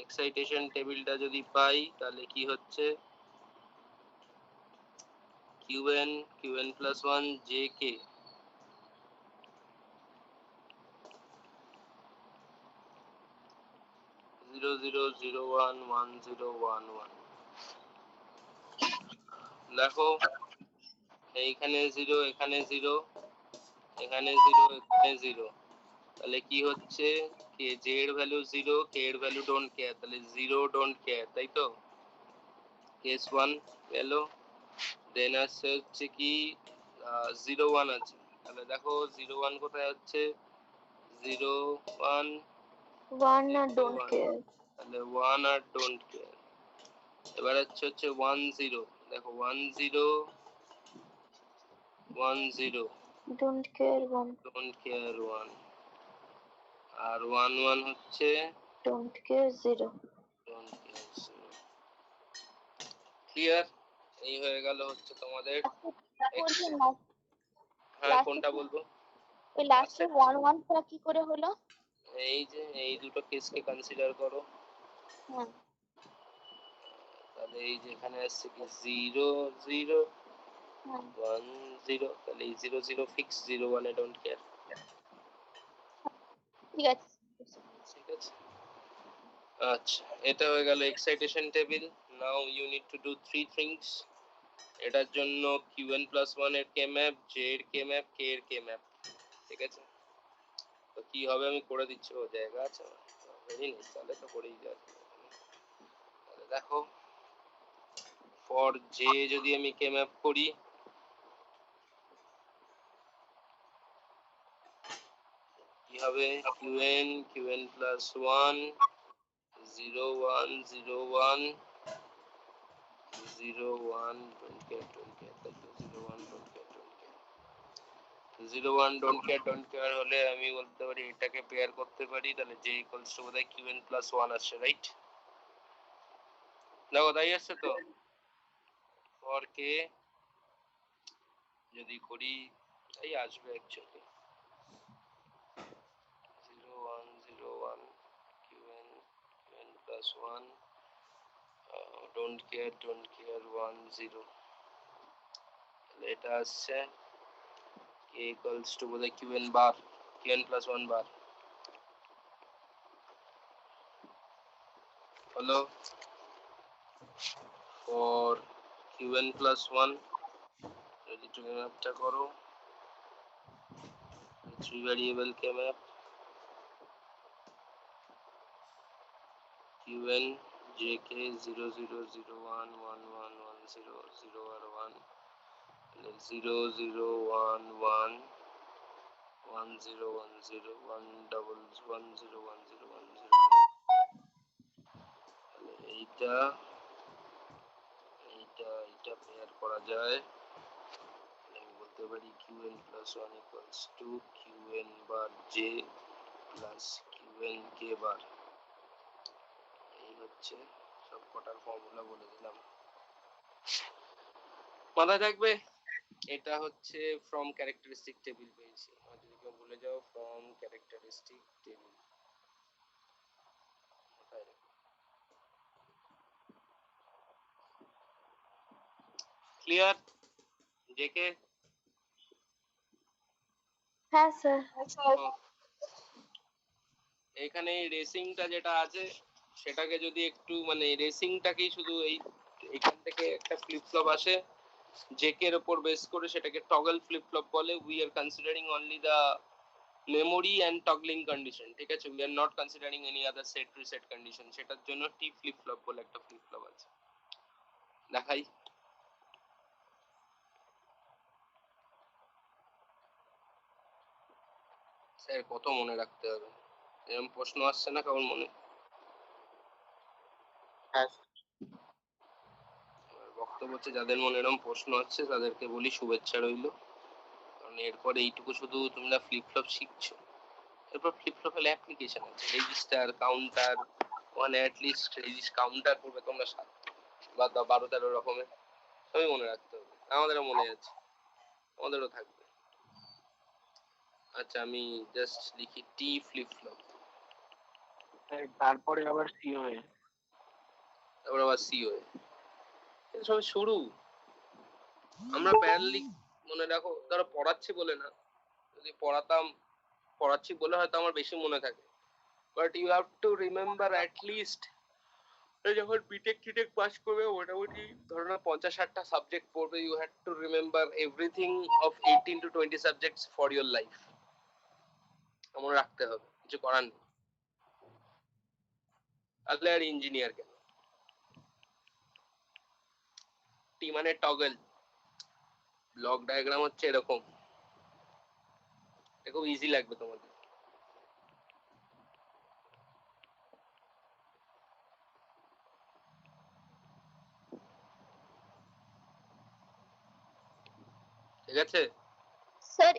এক্সাইটেশন টেবিলটা যদি পাই তাহলে কি হচ্ছে? QN plus 1 J K 0 0 0 1 1 0 1 1। দেখো এইখানে 0, এখানে 0, এখানে 0, এখানে 0, তাহলে কি হচ্ছে? কে জে এর ভ্যালু 0, কে এর ভ্যালু ডোন্ট কেয়ার, তাহলে 0 ডোন্ট কেয়ার, তাই তো? কেস 1 গেল। দেন আসছে হচ্ছে কি 0 1 আছে, তাহলে দেখো 0 1 কোথায় হচ্ছে? 0 1 1 আর ডোন্ট কেয়ার, তাহলে 1 আর ডোন্ট কেয়ার। এবার হচ্ছে 1 0, দেখো 1 0 1 0 ডোন্ট কেয়ার 1, ডোন্ট কেয়ার 1, আর 1 1 হচ্ছে don't care 0। Don't care 0। Clear? এই হয়ে গেল হচ্ছে তোমাদের। বলছেন না, হ্যাঁ, কোনটা বলবো? ওই লাস্টে 1 1 টা কি করে হলো? এই যে এই দুটো কেসকে কনসিডার করো, হ্যাঁ, তাহলে এই যে এখানে আসছে কি 0 0 হ্যাঁ, 1 0, তাহলে এই 0 0 ফিক্স, 0 1 এ ডোন্ট কেয়ার, ঠিক আছে। ঠিক আছে? আচ্ছা, এটা হয়ে গেল excitation table. Now you need to do 3 things. এটার জন্য কিউএন প্লাস 1 এর কে ম্যাপ, জে এর কে ম্যাপ, কে এর কে ম্যাপ, ঠিক আছে? তো কি হবে আমি করে দিচ্ছি, ও জায়গা আছে ভেরি নাইস, তাহলে তো করেই যাবে। তাহলে দেখো ফর জে যদি আমি কে ম্যাপ করি কি হবে qn plus 1 0 1 0 1 0 1 don't care 0 1 don't care don't care হলে আমি বলতে পারি এটাকে পেয়ার করতে পারি, তাহলে j ইকুয়ালস টু বোধহয় qn প্লাস 1 আসছে, রাইট? দেখো তাই আসছে তো। ফর কে যদি করি তাই আসবে actually 0 1 0 1 qn plus 1 don't care 1 0, তাহলে এটা আসছে k equals to বোধহয় qn plus 1 bar হলো for qn plus 1 যদি তুমি ম্যাপটা করো 3 ভ্যারিয়েবল কে ম্যাপ qn jk 0 0 0 1 1 1 1 0 0 আর 1 0 0 1 1 1 0 1 0 1 double 1 0 1 0 1 0 এইটা পেয়ার করা যায়, আমি বলতে পারি qn plus 1 equals to qn bar j plus qn k bar। এই হচ্ছে সব কটার ফর্মুলা বলে দিলাম, মাথায় থাকবে। এটা হচ্ছে ফ্রম ক্যারেক্টারিস্টিক টেবিল পেয়েছি, আর যদি কেউ ভুলে যাও ফ্রম ক্যারেক্টারিস্টিক টেবিল মাথায় রাখো। ক্লিয়ার জেকে? হ্যাঁ স্যার। এখানে রেসিংটা যেটা আছে সেটাকে যদি একটু মানে রেসিংটাকেই শুধু এইখান থেকে একটা ফ্লিপ ফ্লপ আসে জেকে এর উপর বেস করে, সেটাকে টগল ফ্লিপ ফ্লপ বলে। We are considering only the memory and toggling condition, ঠিক আছে? We are not considering any other set reset condition. সেটার জন্য টি ফ্লিপ ফ্লপ বলে একটা ফ্লিপ ফ্লপ আছে, দেখাই। স্যার কত মনে রাখতে হবে, এরকম প্রশ্ন আসছে না কেমন মনে? হ্যাঁ বক্তব্য হচ্ছে যাদের মনে এরকম প্রশ্ন আছে তাদেরকে বলি শুভেচ্ছা রইল, কারণ এরপরে এইটুকু শুধু তোমরা ফ্লিপ ফ্লপ শিখছো, এরপর ফ্লিপ ফ্লপের অ্যাপ্লিকেশন আছে, register counter, one at least resist counter করবে তোমরা 7 বা 12-13 রকমের, সবই মনে রাখতে হবে। আমাদেরও মনে আছে, আমাদেরও থাকবে। আচ্ছা আমি জাস্ট লিখি টি ফ্লিপ ফ্লপ, তারপরে আবার সিওএ, তারপর আবার সিওএ, এটা সবই শুরু। আমরা প্যারালি মনে রাখো, ধরো পড়াচ্ছি বলে না, যদি পড়াচ্ছি বলে হয়তো আমার বেশি মনে থাকে, but you have to remember at least যখন বিটেক টিটেক পাস করবে মোটামুটি ধরো না 50-60টা সাবজেক্ট পড়বে, you have to remember everything of 18 to 20 subjects for your life. মনে রাখতে হবে, কিছু করার নেই। তাহলে আর ইঞ্জিনিয়ার কেন? টি মানে টগল, ব্লক ডায়াগ্রাম হচ্ছে এরকম, এটা খুব ইজি লাগবে তোমাদের। ঠিক আছে? স্যার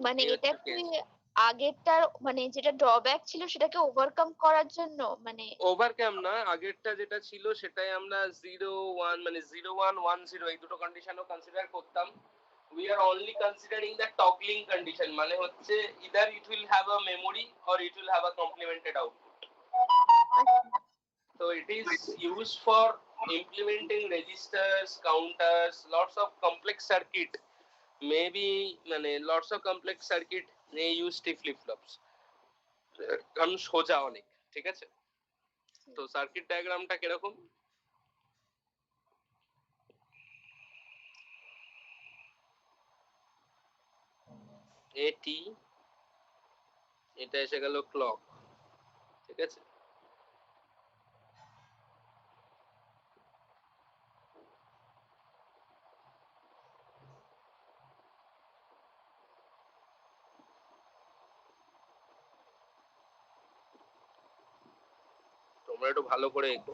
মানে এই এটা হচ্ছে কি case। আগেরটার মানে যেটা ড্রব্যাক ছিল সেটাকে ওভারকাম করার জন্য মানে ওভারকাম না, আগেরটা যেটা ছিল সেটাই আমরা 0 1 মানে 0 1 1 0 এই দুটো কন্ডিশনও কনসিডার করতাম। We are only considering the toggling condition, মানে হচ্ছে either it will have a memory or it will have a complemented output. So it is used for implementing registers, counters, lots of complex circuit, maybe মানে lots of complex circuit may use T flip flops, কারণ সোজা অনেক, ঠিক আছে? তো circuit ডায়াগ্রামটা কিরকম? এটি এটা এসে গেল ক্লক, ঠিক আছে? তোমরা একটু ভালো করে এঁকো।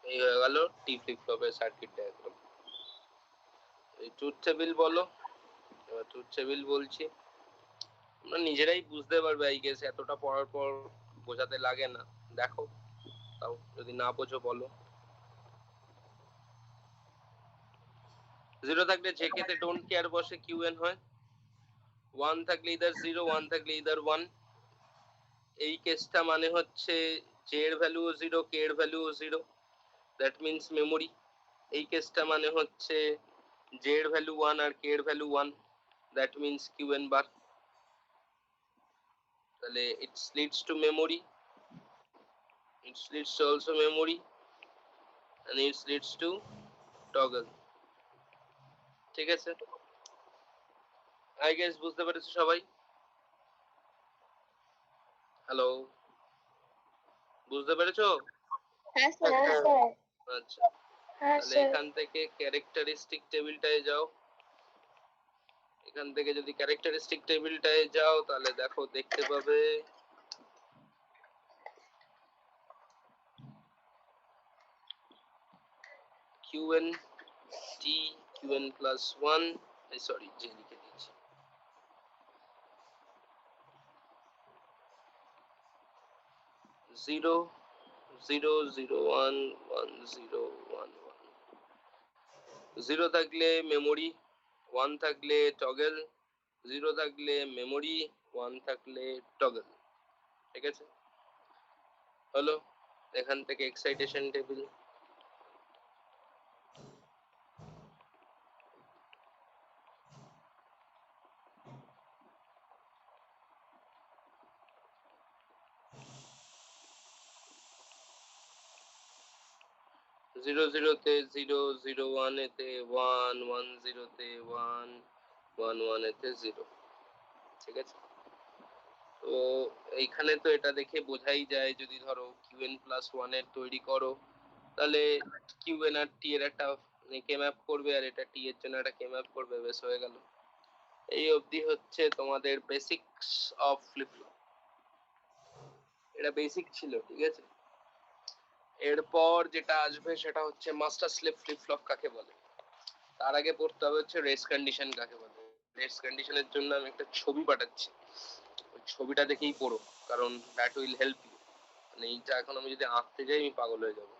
এই হয়ে গেল টি ফ্লিপ ফ্লপের সার্কিট ডায়াগ্রাম। এই ট্রুথ টেবিল বলো। এবার ট্রুথ টেবিল বলছি, তোমরা নিজেরাই বুঝতে পারবে। আই গেস এতটা পড়ার পর বোঝাতে লাগে না। দেখো, তাও যদি না বোঝো বলো। 0 থাকলে জেকে তে ডোন্ট কেয়ার বসে কিউএন হয়। 1 থাকলে ইদার 0, 1 থাকলে ইদার 1। এই কেসটা মানে হচ্ছে জে এর ভ্যালুও 0, কে এর ভ্যালুও 0, দ্যাট মিন্স মেমোরি। এই কেসটা মানে হচ্ছে জে এর ভ্যালু 1 আর কে এর ভ্যালু 1, দ্যাট মিন্স কিউএন বার। তাহলে it's leads to memory, it's leads to also memory, and it leads to toggle। ঠিক আছে, আই গেস বুঝতে পেরেছো সবাই? হ্যালো, বুঝতে পেরেছো? হ্যাঁ স্যার। আচ্ছা, হ্যাঁ তাহলে স্যার। এখান থেকে ক্যারেক্টারিস্টিক টেবিলটায় যাও। এখান থেকে যদি ক্যারেক্টারিস্টিক টেবিলটায় যাও তাহলে দেখো, দেখতে পাবে কিউএন টি, কিউএন প্লাস 1, সরি জে লিখে দিয়েছি। 0 0 0 1 1 0 1 1। 0 থাকলে মেমোরি, 1 থাকলে টগল। 0 থাকলে মেমোরি, 1 থাকলে টগল। ঠিক আছে, হলো। এখান থেকে এক্সাইটেশন টেবিল। 0 0 তে 0, 0 1 এতে 1, 1 0 তে 1, 1 1 এতে 0। ঠিক আছে, তো এইখানে তো এটা দেখে বোঝাই যায়, যদি ধরো কিউএন প্লাস 1 এর তৈরি করো তাহলে কিউএন আর টি এর একটা কে ম্যাপ করবে, আর এটা টি এর জন্য একটা কে ম্যাপ করবে, বেশ হয়ে গেল। এই অবধি হচ্ছে তোমাদের বেসিকস অফ ফ্লিপ ফ্লপ। এটা বেসিক ছিল, ঠিক আছে। এরপর যেটা আসবে সেটা হচ্ছে মাস্টার স্লেভ ফ্লিপ ফ্লপ কাকে বলে। তার আগে পড়তে হবে হচ্ছে রেস কন্ডিশন কাকে বলে। রেস কন্ডিশনের জন্য আমি একটা ছবি পাঠাচ্ছি, ওই ছবিটা দেখেই পড়ো, কারণ দ্যাট উইল হেল্প ইউ। মানে এইটা এখন আমি যদি আঁকতে যাই আমি পাগল হয়ে যাবো।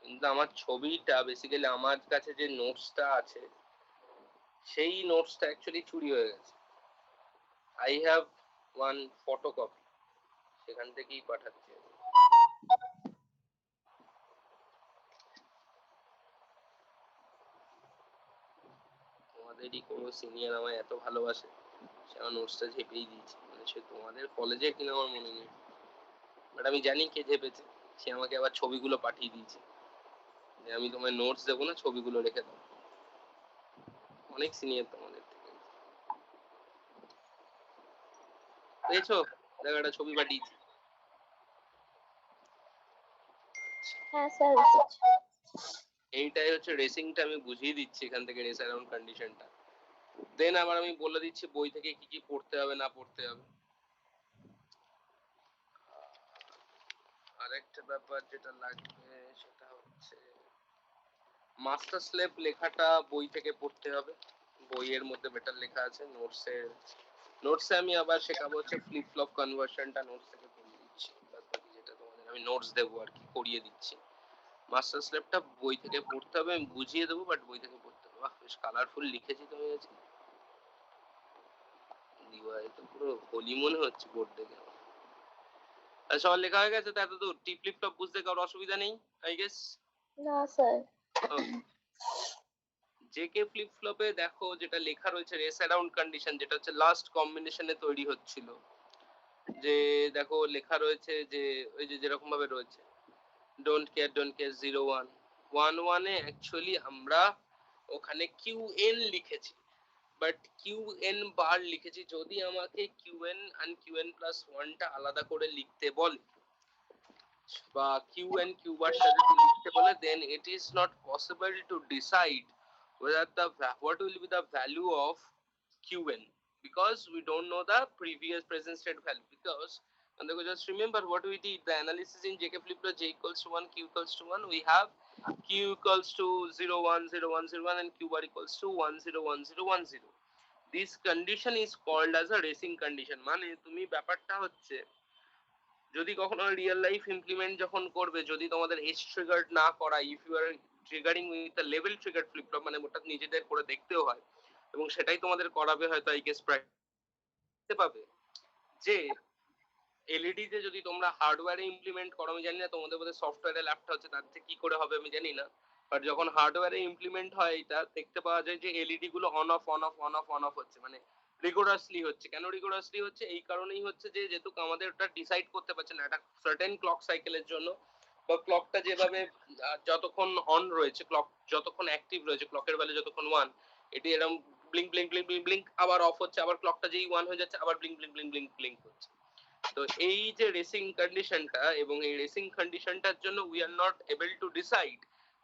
কিন্তু আমার ছবিটা বেসিক্যালি আমার কাছে যে নোটসটা আছে সেই নোটসটা অ্যাকচুয়ালি চুরি হয়ে গেছে। আই হ্যাভ ওয়ান ফটোকপি, সেখান থেকেই পাঠাচ্ছি আমি। তোমাদেরই কোনো সিনিয়র আমায় এত ভালোবাসে, সে আমার নোটসটা ঝেপেই দিয়েছে। মানে সে তোমাদের কলেজে কিনা আমার মনে নেই, বাট আমি জানি কে ঝেপেছে। সে আমাকে আবার ছবিগুলো পাঠিয়ে দিয়েছে যে আমি তোমায় নোটস দেবো না, ছবিগুলো রেখে দাও। অনেক সিনিয়র তোমাদের থেকে, পেয়েছো? দেখো একটা ছবি পাঠিয়েছি। হ্যাঁ স্যার। এইটাই হচ্ছে রেসিংটা, আমি বুঝিয়ে দিচ্ছি এখান থেকে রেস অ্যারাউন্ড কন্ডিশনটা। দেন আবার আমি বলে দিচ্ছি বই থেকে কি কি পড়তে হবে না পড়তে হবে। আরেকটা ব্যাপার যেটা লাগবে সেটা হচ্ছে মাস্টার স্লেভ লেখাটা বই থেকে পড়তে হবে। বইয়ের মধ্যে বেটার লেখা আছে। নোটসে আমি আবার শেখাবো হচ্ছে ফ্লিপ ফ্লপ কনভার্সনটা, নোটস থেকে পড়িয়ে দিচ্ছি। বাকি যেটা তোমাদের আমি নোটস দেবো আর কি, করিয়ে দিচ্ছি। মাস্টার স্লেভটা বই থেকে পড়তে হবে, আমি বুঝিয়ে দেবো, বাট বই থেকে পড়তে হবে। বাহ, বেশ কালারফুল লিখেছি তুমি আজকে। দিওয়ায় তো পুরো হোলি মনে হচ্ছে বোর্ড দেখে। আর সবার লেখা হয়ে গেছে তো? এত দূর টি ফ্লিপ ফ্লপ বুঝতে কারোর অসুবিধা নেই আই গেস? না স্যার। জেকে ফ্লিপ ফ্লপে দেখো যেটা লেখা রয়েছে রেস অ্যারাউন্ড কন্ডিশন, যেটা হচ্ছে লাস্ট কম্বিনেশনে তৈরি হচ্ছিল। যে দেখো লেখা রয়েছে যে ওই যে যেরকম ভাবে রয়েছে ডোন্ট কেয়ার 0 1, 1 এ অ্যাকচুয়ালি আমরা ওখানে qn লিখেছি, বাট qn বার লিখেছি। যদি আমাকে qn and qn plus 1 টা আলাদা করে লিখতে বলে বা qn q বার সাথে লিখতে বলে, then it is not possible to decide whether what will be the value of qn, because we don't know the previous present state value. Because, and just remember what we did the analysis in jk flip-flop. J equals to 1, q equals to 1, we have q equals to 0 1 0 1 0 1 and q bar equals to 1 0 1 0 1 0. This condition is called as a racing condition. মানে তুমি ব্যাপারটা হচ্ছে যদি কখনো real life implement যখন করবে, যদি তোমাদের এজ ট্রিগার্ড না করা, if you are triggering with a level triggered flip flop, মানে ওটা নিজেদের করে দেখতেও হয় এবং সেটাই তোমাদের করাবে হয়তো আই গেস দেখতে পাবে যে এলইডি তে যদি তোমরা হার্ডওয়্যারে ইমপ্লিমেন্ট করো, আমি জানি না তোমাদের বোধহয় সফটওয়্যারে ল্যাপটপ হচ্ছে, তাতে কি করে হবে আমি জানি না, বাট যখন হার্ডওয়্যারে ইমপ্লিমেন্ট হয় এটা দেখতে পাওয়া যায় যে এলইডি গুলো on of on of on of on off হচ্ছে, মানে রিগোরাসলি হচ্ছে। কেন রিগোরাসলি হচ্ছে? এই কারণেই হচ্ছে যে যেহেতু আমাদের ওটা ডিসাইড করতে পারছে না একটা সার্টেন ক্লক সাইকেলের জন্য, বা ক্লকটা যেভাবে যতক্ষণ অন রয়েছে, ক্লক যতক্ষণ অ্যাক্টিভ রয়েছে, ক্লকের ভ্যালু যতক্ষণ 1, এটি এরকম blink blink blink blink blink আবার অফ হচ্ছে, আবার ক্লকটা যেই 1 হয়ে যাচ্ছে আবার blink blink blink blink blink হচ্ছে। তো এই যে রেসিং কন্ডিশনটা, এবং এই রেসিং কন্ডিশনটার জন্য we are not able to decide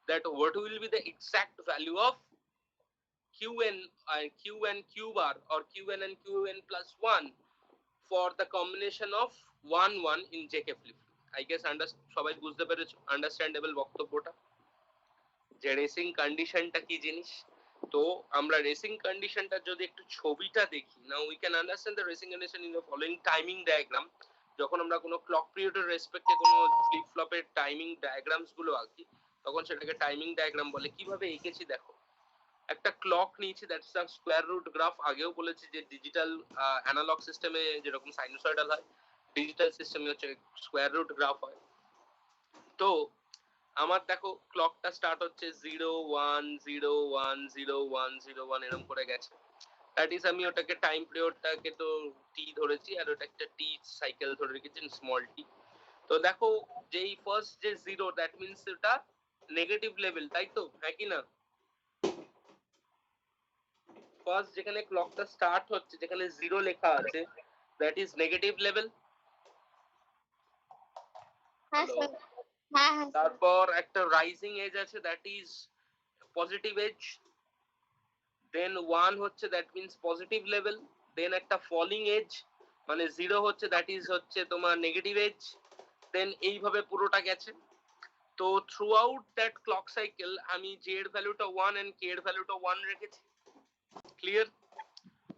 that what will be the exact value of qn and qn q bar or qn and qn plus 1 for the combination of 1 1 in jk flip. I guess সবাই বুঝতে পেরেছো understandable বক্তব্যটা যে racing কন্ডিশনটা কি জিনিস। তো আমরা রেসিং কন্ডিশনটা যদি একটু ছবিটা দেখি, now we can understand the racing condition in the following timing diagram. যখন আমরা কোনো ক্লক পিরিয়ডের রেসপেক্টে কোনো ফ্লিপ ফ্লপের টাইমিং ডায়াগ্রামস গুলো আঁকি, তখন সেটাকে টাইমিং ডায়াগ্রাম বলে। কিভাবে এঁকেছি দেখো, একটা ক্লক নিয়েছি, that's the square root graph. আগেও বলেছি যে ডিজিটাল অ্যানালগ সিস্টেমে যেরকম সাইনোসয়েডাল হয়, ডিজিটাল সিস্টেমে হচ্ছে স্কোয়ার রুট গ্রাফ হয়। তো আমার দেখো ক্লকটা স্টার্ট হচ্ছে 0 1 0 1 0 1 0 1 এরকম করে গেছে। দ্যাট ইজ আমি ওটাকে টাইম পিরিয়ডটাকে তো টি ধরেছি, আর ওটা একটা টি সাইকেল ধরে রেখেছি স্মল টি। তো দেখো যেই ফার্স্ট যে 0, দ্যাট মিন্স ওটা নেগেটিভ লেভেল, তাই তো? হ্যাঁ কি না? ফার্স্ট যেখানে ক্লকটা স্টার্ট হচ্ছে, যেখানে 0 লেখা আছে, দ্যাট ইজ নেগেটিভ লেভেল। হ্যাঁ স্যার, হ্যাঁ হ্যাঁ স্যার। তারপর একটা রাইজিং এজ আছে, দ্যাট ইজ পজিটিভ এজ। দেন 1 হচ্ছে, দ্যাট মিন্স পজিটিভ লেভেল। দেন একটা ফলিং এজ, মানে 0 হচ্ছে, দ্যাট ইজ হচ্ছে তোমার নেগেটিভ এজ। দেন এইভাবে পুরোটা গেছে। তো through out that clock cycle আমি j এর ভ্যালুটা 1 এন্ড k এর ভ্যালুটা 1 রেখেছি। Clear?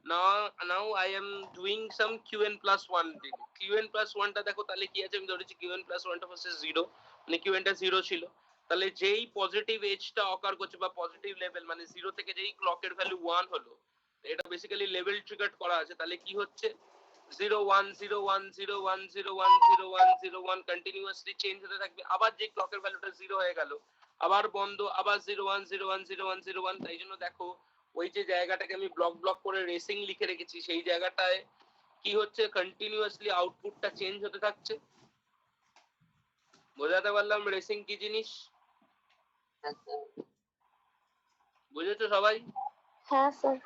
now I am doing some qn plus 1 দিন। qn plus 1 টা দেখো তাহলে কি আছে, আমি ধরেছি qn plus 1 টা হচ্ছে 0, মানে qn টা 0 ছিল। তাহলে যেই পজিটিভ এজটা অকার করছে বা পজিটিভ লেভেল, মানে 0 থেকে যেই ক্লকের ভ্যালু 1 হলো, এটা বেসিক্যালি লেভেল ট্রিগার্ড করা আছে। তাহলে কি হচ্ছে 0 1 0 1 0 1 0 1 0 1 0 1 কন্টিনিউয়াসলি চেঞ্জ হতে থাকবে। আবার যে ক্লকের ভ্যালুটা 0 হয়ে গেল, আবার বন্ধ, আবার 0 1 0 1 0 1 0 1। তাই জন্য দেখো ওই যে জায়গাটাকে আমি ব্লক ব্লক করে রেসিং লিখে রেখেছি, সেই জায়গাটায় কি হচ্ছে, কন্টিনিউয়াসলি আউটপুটটা চেঞ্জ হতে থাকছে। বোঝাতে পারলাম রেসিং কি জিনিস? বুঝেছো সবাই? হ্যাঁ স্যার।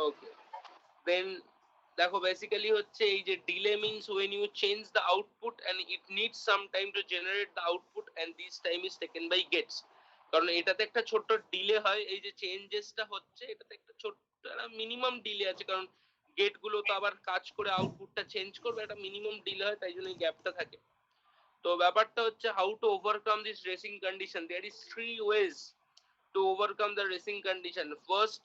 ওকে, দেন দেখো বেসিক্যালি হচ্ছে এই যে delay means when you change the output and it needs some time to generate the output and this time is taken by gates। কারণ এটাতে একটা ছোট্ট ডিলে হয়, এই যে চেঞ্জেসটা হচ্ছে এটাতে একটা ছোট্ট মিনিমাম ডিলে আছে, কারণ গেট গুলো তো আবার কাজ করে আউটপুটটা চেঞ্জ করবে, একটা মিনিমাম ডিলে হয়, তাই জন্য এই গ্যাপটা থাকে। তো ব্যাপারটা হচ্ছে how to overcome this racing condition. There is 3 ways to overcome the racing condition. First,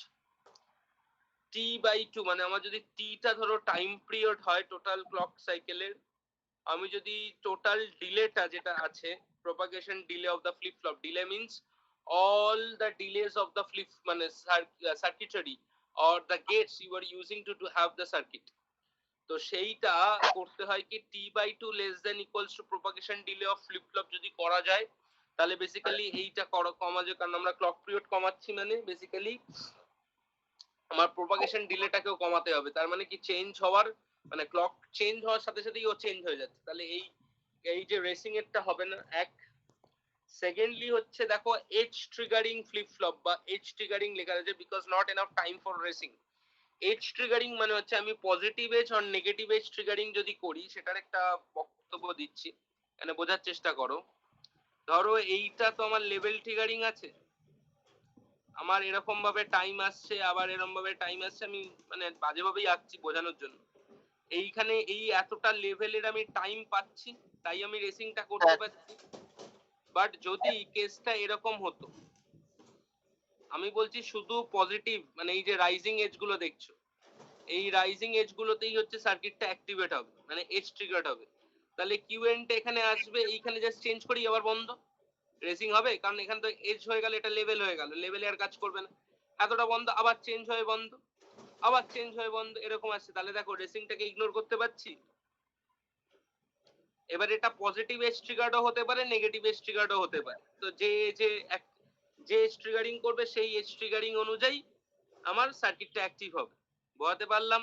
t/2, মানে আমার যদি টা ধরো টাইম পিরিয়ড হয় টোটাল ক্লক সাইকেলের, আমি যদি টোটাল ডিলেটা যেটা আছে, propagation delay of the flip flop, delay means all the delays of the flip মানে circuitry or the gates you are using to have the circuit, তো সেইটা করতে হয় কি t/2 less than equals to propagation delay of flip flop যদি করা যায়, তাহলে বেসিক্যালি এইটা কমা যায়, কারণ আমরা ক্লক পিরিয়ড কমাচ্ছি, মানে বেসিক্যালি আমার প্রপাগেশন ডিলেটাকেও কমাতে হবে। তার মানে কি চেঞ্জ হওয়ার, মানে ক্লক চেঞ্জ হওয়ার সাথে সাথেই ও চেঞ্জ হয়ে যাচ্ছে। তাহলে এই যে রেসিং এরটা হবে না। এক, সেকেন্ডলি হচ্ছে দেখো এজ ট্রিগারিং ফ্লিপ ফ্লপ বা এজ ট্রিগারিং লেখা আছে because not enough time for racing. Edge triggering মানে হচ্ছে আমি পজিটিভ এজ আর নেগেটিভ এজ ট্রিগারিং যদি করি, সেটার একটা বক্তব্য দিচ্ছি, মানে বোঝার চেষ্টা করো। ধরো এইটা তো আমার লেভেল ট্রিগারিং আছে, আমার এরকম ভাবে টাইম আসছে, আবার এরকম ভাবে টাইম আসছে, আমি মানে বাজেভাবেই আঁকছি বোঝানোর জন্য। এইখানে এই এতটা লেভেলের আমি টাইম পাচ্ছি, তাই আমি রেসিংটা করতে পারছি। বাট যদি কেসটা এরকম হতো, আমি বলছি শুধু পজিটিভ, মানে এই যে রাইজিং এজ গুলো দেখছো, এই রাইজিং এজ গুলোতেই হচ্ছে সার্কিটটা অ্যাক্টিভেট হবে, মানে এজ ট্রিগার্ড হবে। তাহলে কিউএনটা এখানে আসবে, এইখানে জাস্ট চেঞ্জ করি আবার বন্ধ, রেসিং হবে, কারণ এখানে তো এজ হয়ে গেল, এটা লেভেল হয়ে গেল, লেভেলে আর কাজ করবে না, এতটা বন্ধ, আবার চেঞ্জ হয়ে বন্ধ, আবার চেঞ্জ হয়ে বন্ধ, এরকম আসছে। তাহলে দেখো রেসিংটাকে ইগনোর করতে পারছি। এবার এটা পজিটিভ এজ ট্রিগার্ডও হতে পারে, নেগেটিভ এজ ট্রিগার্ডও হতে পারে। তো যে এজ ট্রিগারিং করবে সেই এজ ট্রিগারিং অনুযায়ী আমার সার্কিটটা অ্যাক্টিভ হবে। বোঝাতে পারলাম?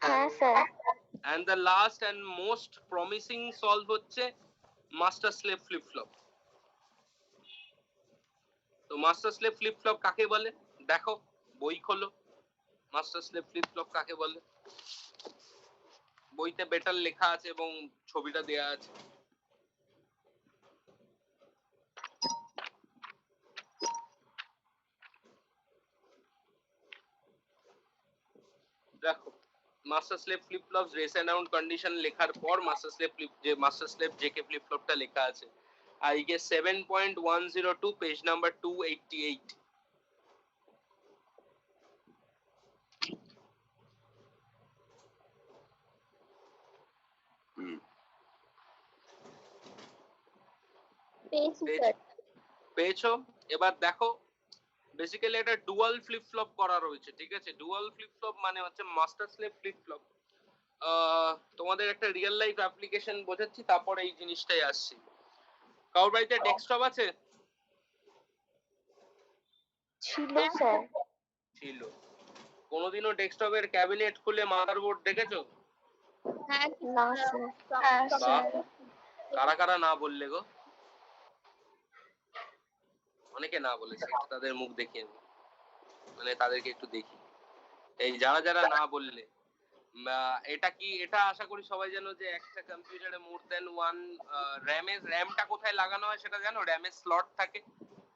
হ্যাঁ sir. and the last and most promising solve হচ্ছে master slave flip flop। তো master slave flip flop কাকে বলে দেখো, বই খোলো, master slave flip flop কাকে বলে বইতে বেটার লেখা আছে এবং ছবিটা দেয়া আছে। দেখো master slave flip flops race around condition লেখার পর মাস্টার স্লেভ জেকে ফ্লিপ ফ্লপটা লেখা আছে, আই গেস 7.102 পেজ নাম্বার 288। পেয়েছি স্যার। পেয়েছো? এবার দেখো বেসিক্যালি একটা ডুয়াল ফ্লিপ ফ্লপ করা রয়েছে, ঠিক আছে? ডুয়াল ফ্লিপ ফ্লপ মানে হচ্ছে মাস্টার স্লেভ ফ্লিপ ফ্লপ। তোমাদের একটা রিয়েল লাইফ অ্যাপ্লিকেশন বোঝাচ্ছি, তারপরে এই জিনিসটাই আসছি। কারোর বাড়িতে ডেস্কটপ আছে? ছিল স্যার। ছিল। কোনোদিনও ডেস্কটপের ক্যাবিনেট খুলে মাদারবোর্ড দেখেছো? হ্যাঁ না স্যার। হ্যাঁ স্যার। কারা কারা না বললে গো? অনেকে না বলেছে, একটু তাদের মুখ দেখি আমি, মানে তাদেরকে একটু দেখি। এই যারা যারা না বললে, এটা কি, এটা আশা করি সবাই জানো যে একটা কম্পিউটারে মোর দ্যান ওয়ান র্যামটা কোথায় লাগানো হয় সেটা জানো? র্যামের স্লট থাকে।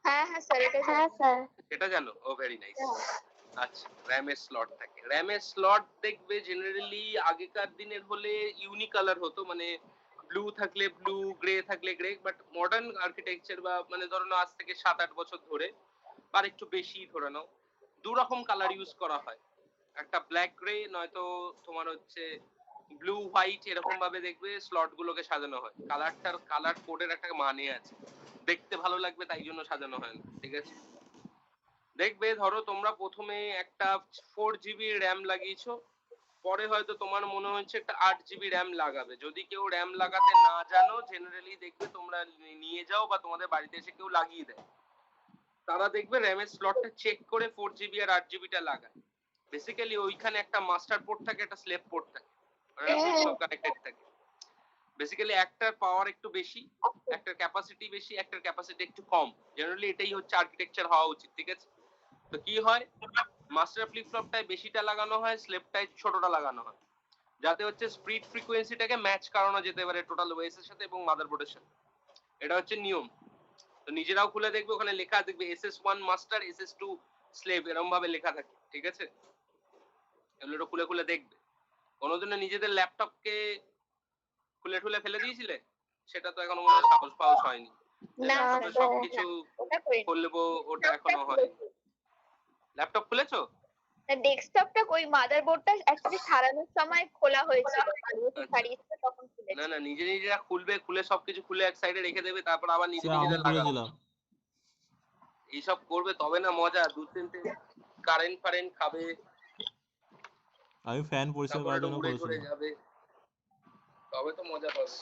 হ্যাঁ হ্যাঁ স্যার, এটা হ্যাঁ স্যার। সেটা জানো? ও ভেরি নাইস। আচ্ছা, র্যামের স্লট থাকে। র্যামের স্লট দেখবে জেনারেলি আগেকার দিনের হলে ইউনিক কালার হতো, মানে ব্লু থাকলে ব্লু, গ্রে থাকলে গ্রে। বাট মডার্ন আর্কিটেকচার বা মানে ধরো আজ থেকে 7-8 বছর ধরে আর একটু বেশি ধরে নাও, দু রকম কালার ইউজ করা হয়। একটা ব্ল্যাক গ্রে, নয়তো তোমার হচ্ছে ব্লু হোয়াইট, এরকম ভাবে দেখবে স্লট গুলোকে সাজানো হয়। কালারটার কালার কোডের একটা মানে আছে, দেখতে ভালো লাগবে তাই জন্য সাজানো হয় না, ঠিক আছে? দেখবে ধরো তোমরা প্রথমে একটা 4 GB র্যাম লাগিয়েছো, পরে হয়তো তোমার মনে হচ্ছে একটা 8 GB র্যাম লাগাবে। যদি কেউ র্যাম লাগাতে না জানো, জেনারেলি দেখবে তোমরা নিয়ে যাও বা তোমাদের বাড়িতে এসে কেউ লাগিয়ে দেয়, তারা দেখবে র্যামের স্লটটা চেক করে 4 GB আর 8 GB টা লাগায়। বেসিক্যালি ওইখানে একটা মাস্টার পোর্ট থাকে, একটা স্লেভ পোর্ট থাকে, সব কানেক্টেড থাকে। বেসিক্যালি একটার পাওয়ার একটু বেশি, একটার ক্যাপাসিটি বেশি, একটার ক্যাপাসিটি একটু কম। জেনারেলি এটাই হচ্ছে আর্কিটেকচার হওয়া উচিত, ঠিক আছে? তো কি হয়, মাস্টার ফ্লিপ ফ্লপটায় বেশিটা লাগানো হয়, স্লেভটায় ছোটটা লাগানো হয়, যাতে হচ্ছে স্প্লিট ফ্রিকোয়েন্সিটাকে ম্যাচ করানো যেতে পারে টোটাল ওএস এর সাথে এবং মাদারবোর্ডের সাথে। এটা হচ্ছে নিয়ম। তো নিজেরাও খুলে দেখবে, ওখানে লেখা দেখবে SS1 মাস্টার, SS2 স্লেভ, এরকম ভাবে লেখা থাকে, ঠিক আছে? এগুলো খুলে খুলে দেখবে। কোনোদিনও নিজেদের ল্যাপটপকে খুলে ঠুলে ফেলে দিয়েছিলে? সেটা তো এখনো মনে হয় সাহস হয়নি। না সবকিছু খুলবো, ওটা এখনো হয়নি। ল্যাপটপ খুলেছো? ডেস্কটপটা ওই মাদারবোর্ডটা অ্যাকচুয়ালি সারানোর সময় খোলা হয়েছিল, সারিয়েছিল তখন খুলেছি। না না, নিজেরা খুলবে, খুলে সবকিছু খুলে এক সাইডে রেখে দেবে, তারপর আবার স্যার আমি নিজেদের লাগাবে। খুলেছিলাম। এইসব করবে তবে না মজা। 2-3টে কারেন্ট ফারেন্ট খাবে, আমি ফ্যান পরিষ্কার তারপর করার একটু জন্য উড়ে ঘুরে করেছিলাম। যাবে, তবে তো মজা পাবে।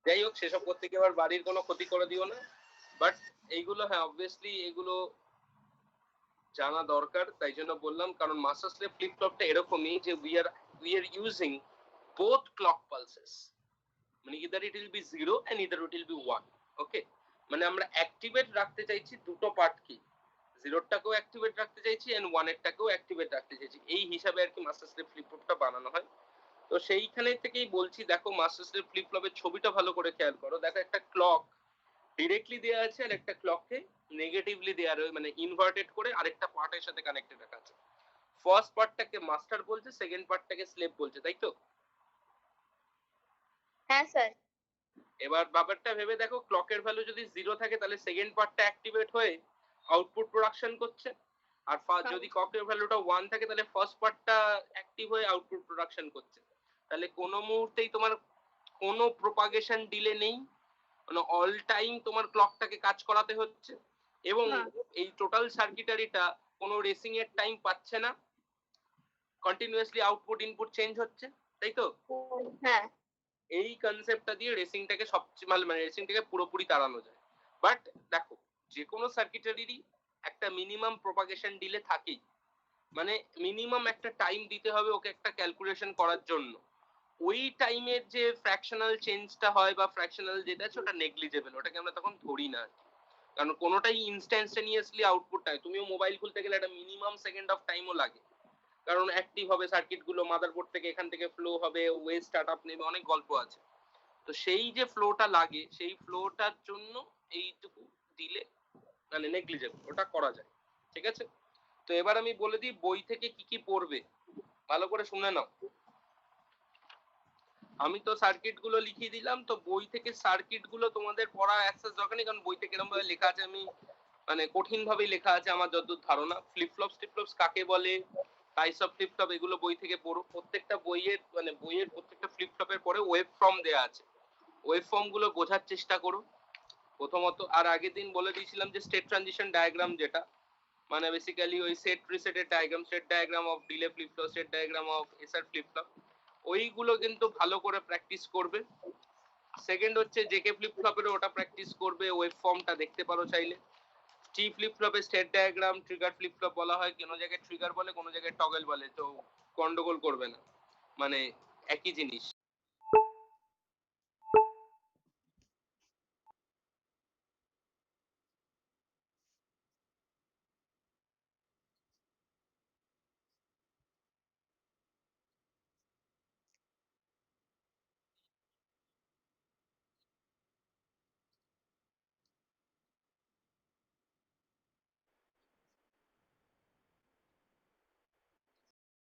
যাই হোক, সেসব করতে গিয়ে আবার বাড়ির কোনো ক্ষতি করে দিও না। বাট এইগুলো হ্যাঁ অবভিয়াসলি এগুলো জানা দরকার, তাই জন্য বললাম। কারণ মাস্টার স্লেভ ফ্লিপ ফ্লপটা এরকমই যে we are using both clock pulses. মানে either it will be 0 and either it will be 1. ওকে, মানে আমরা অ্যাক্টিভেট রাখতে চাইছি দুটো পার্ট কি, 0টাকেও অ্যাক্টিভেট রাখতে চাইছি এন্ড 1এরটাকেও অ্যাক্টিভেট রাখতে চাইছি, এই হিসাবে আর কি মাস্টার স্লেভ ফ্লিপ ফ্লপটা বানানো হয়। তো সেইখানে থেকেই বলছি, দেখো মাস্টার স্লেভ ফ্লিপ ফ্লপের ছবিটা ভালো করে খেয়াল করো। দেখো একটা ক্লক ডিরেক্টলি দেওয়া আছে আর একটা ক্লককে নেগেটিভলি দেওয়া রয়েছে, মানে ইনভার্টেড করে আরেকটা পার্টের সাথে কানেক্টেড রাখা আছে। ফার্স্ট পার্টটাকে মাস্টার বলছে, সেকেন্ড পার্টটাকে স্লেভ বলছে, তাই তো? হ্যাঁ স্যার। এবার ব্যাপারটা ভেবে দেখো, ক্লকের ভ্যালু যদি 0 থাকে তাহলে সেকেন্ড পার্টটা অ্যাক্টিভেট হয়ে আউটপুট প্রোডাকশন করছে, আর যদি ক্লকের ভ্যালুটা 1 থাকে তাহলে ফার্স্ট পার্টটা অ্যাক্টিভ হয়ে আউটপুট প্রোডাকশন করছে। তাহলে কোনো মুহূর্তেই তোমার কোনো প্রপাগেশন ডিলে নেই, মানে অল টাইম তোমার ক্লকটাকে কাজ করাতে হচ্ছে, এবং এই টোটাল সার্কিটারিটা কোনো রেসিং এর টাইম পাচ্ছে না, কন্টিনিউয়াসলি আউটপুট ইনপুট চেঞ্জ হচ্ছে, তাই তো? হ্যাঁ। এই কনসেপ্টটা দিয়ে রেসিংটাকে সবচেয়ে ভালো, মানে রেসিংটাকে পুরোপুরি তাড়ানো যায়। বাট দেখো, যে কোনো সার্কিটারিরই একটা মিনিমাম প্রপাগেশন ডিলে থাকেই, মানে মিনিমাম একটা টাইম দিতে হবে ওকে একটা ক্যালকুলেশন করার জন্য। ওই টাইমের যে ফ্র্যাকশনাল চেঞ্জটা হয় বা ফ্র্যাকশনাল যেটা আছে ওটা নেগলিজেবল, ওটাকে আমরা তখন ধরি না, কারণ কোনোটাই ইনস্ট্যান্টানিয়াসলি আউটপুট নাই। তুমিও মোবাইল খুলতে গেলে একটা মিনিমাম সেকেন্ড অফ টাইমও লাগে, কারণ অ্যাক্টিভ হবে সার্কিট গুলো, মাদারবোর্ড থেকে এখান থেকে ফ্লো হবে, ওয়েভ স্টার্টআপ নেবে, অনেক গল্প আছে। তো সেই যে ফ্লোটা লাগে, সেই ফ্লোটার জন্য এইটুকু দিলে মানে নেগলিজেবল, ওটা করা যায়, ঠিক আছে? তো এবার আমি বলে দিই বই থেকে কি কি পড়বে, ভালো করে শুনে নাও। আমি তো সার্কিট গুলো লিখিয়ে দিলাম, তো বই থেকে সার্কিট গুলো তোমাদের পড়া অ্যাক্সেস দরকার নেই, কারণ বইতে কিরকম ভাবে লেখা আছে, আমি মানে কঠিন ভাবেই লেখা আছে আমার যতদূর ধারণা। ফ্লিপ ফ্লপ স্টিপ ফ্লপস কাকে বলে, টাইপস অফ ফ্লিপ ফ্লপ, এগুলো বই থেকে পড়ো। প্রত্যেকটা বইয়ের মানে বইয়ের প্রত্যেকটা ফ্লিপ ফ্লপের পরে ওয়েব ফর্ম দেয়া আছে, ওয়েব ফর্ম গুলো বোঝার চেষ্টা করো প্রথমত। আর আগের দিন বলে দিয়েছিলাম যে স্টেট ট্রানজিশন ডায়াগ্রাম, যেটা মানে বেসিক্যালি ওই সেট রিসেটের diagram, state diagram of delay flip flop, state diagram of SR flip flop, ওইগুলো কিন্তু ভালো করে প্র্যাকটিস করবে। সেকেন্ড হচ্ছে জেকে ফ্লিপ ফ্লপের ওটা প্র্যাকটিস করবে, ওয়েব ফর্মটা দেখতে পারো চাইলে। টি ফ্লিপ ফ্লপের state diagram, trigger flip flop বলা হয়, কোনো জায়গায় ট্রিগার বলে কোনো জায়গায় টগল বলে, তো গন্ডগোল করবে না, মানে একই জিনিস।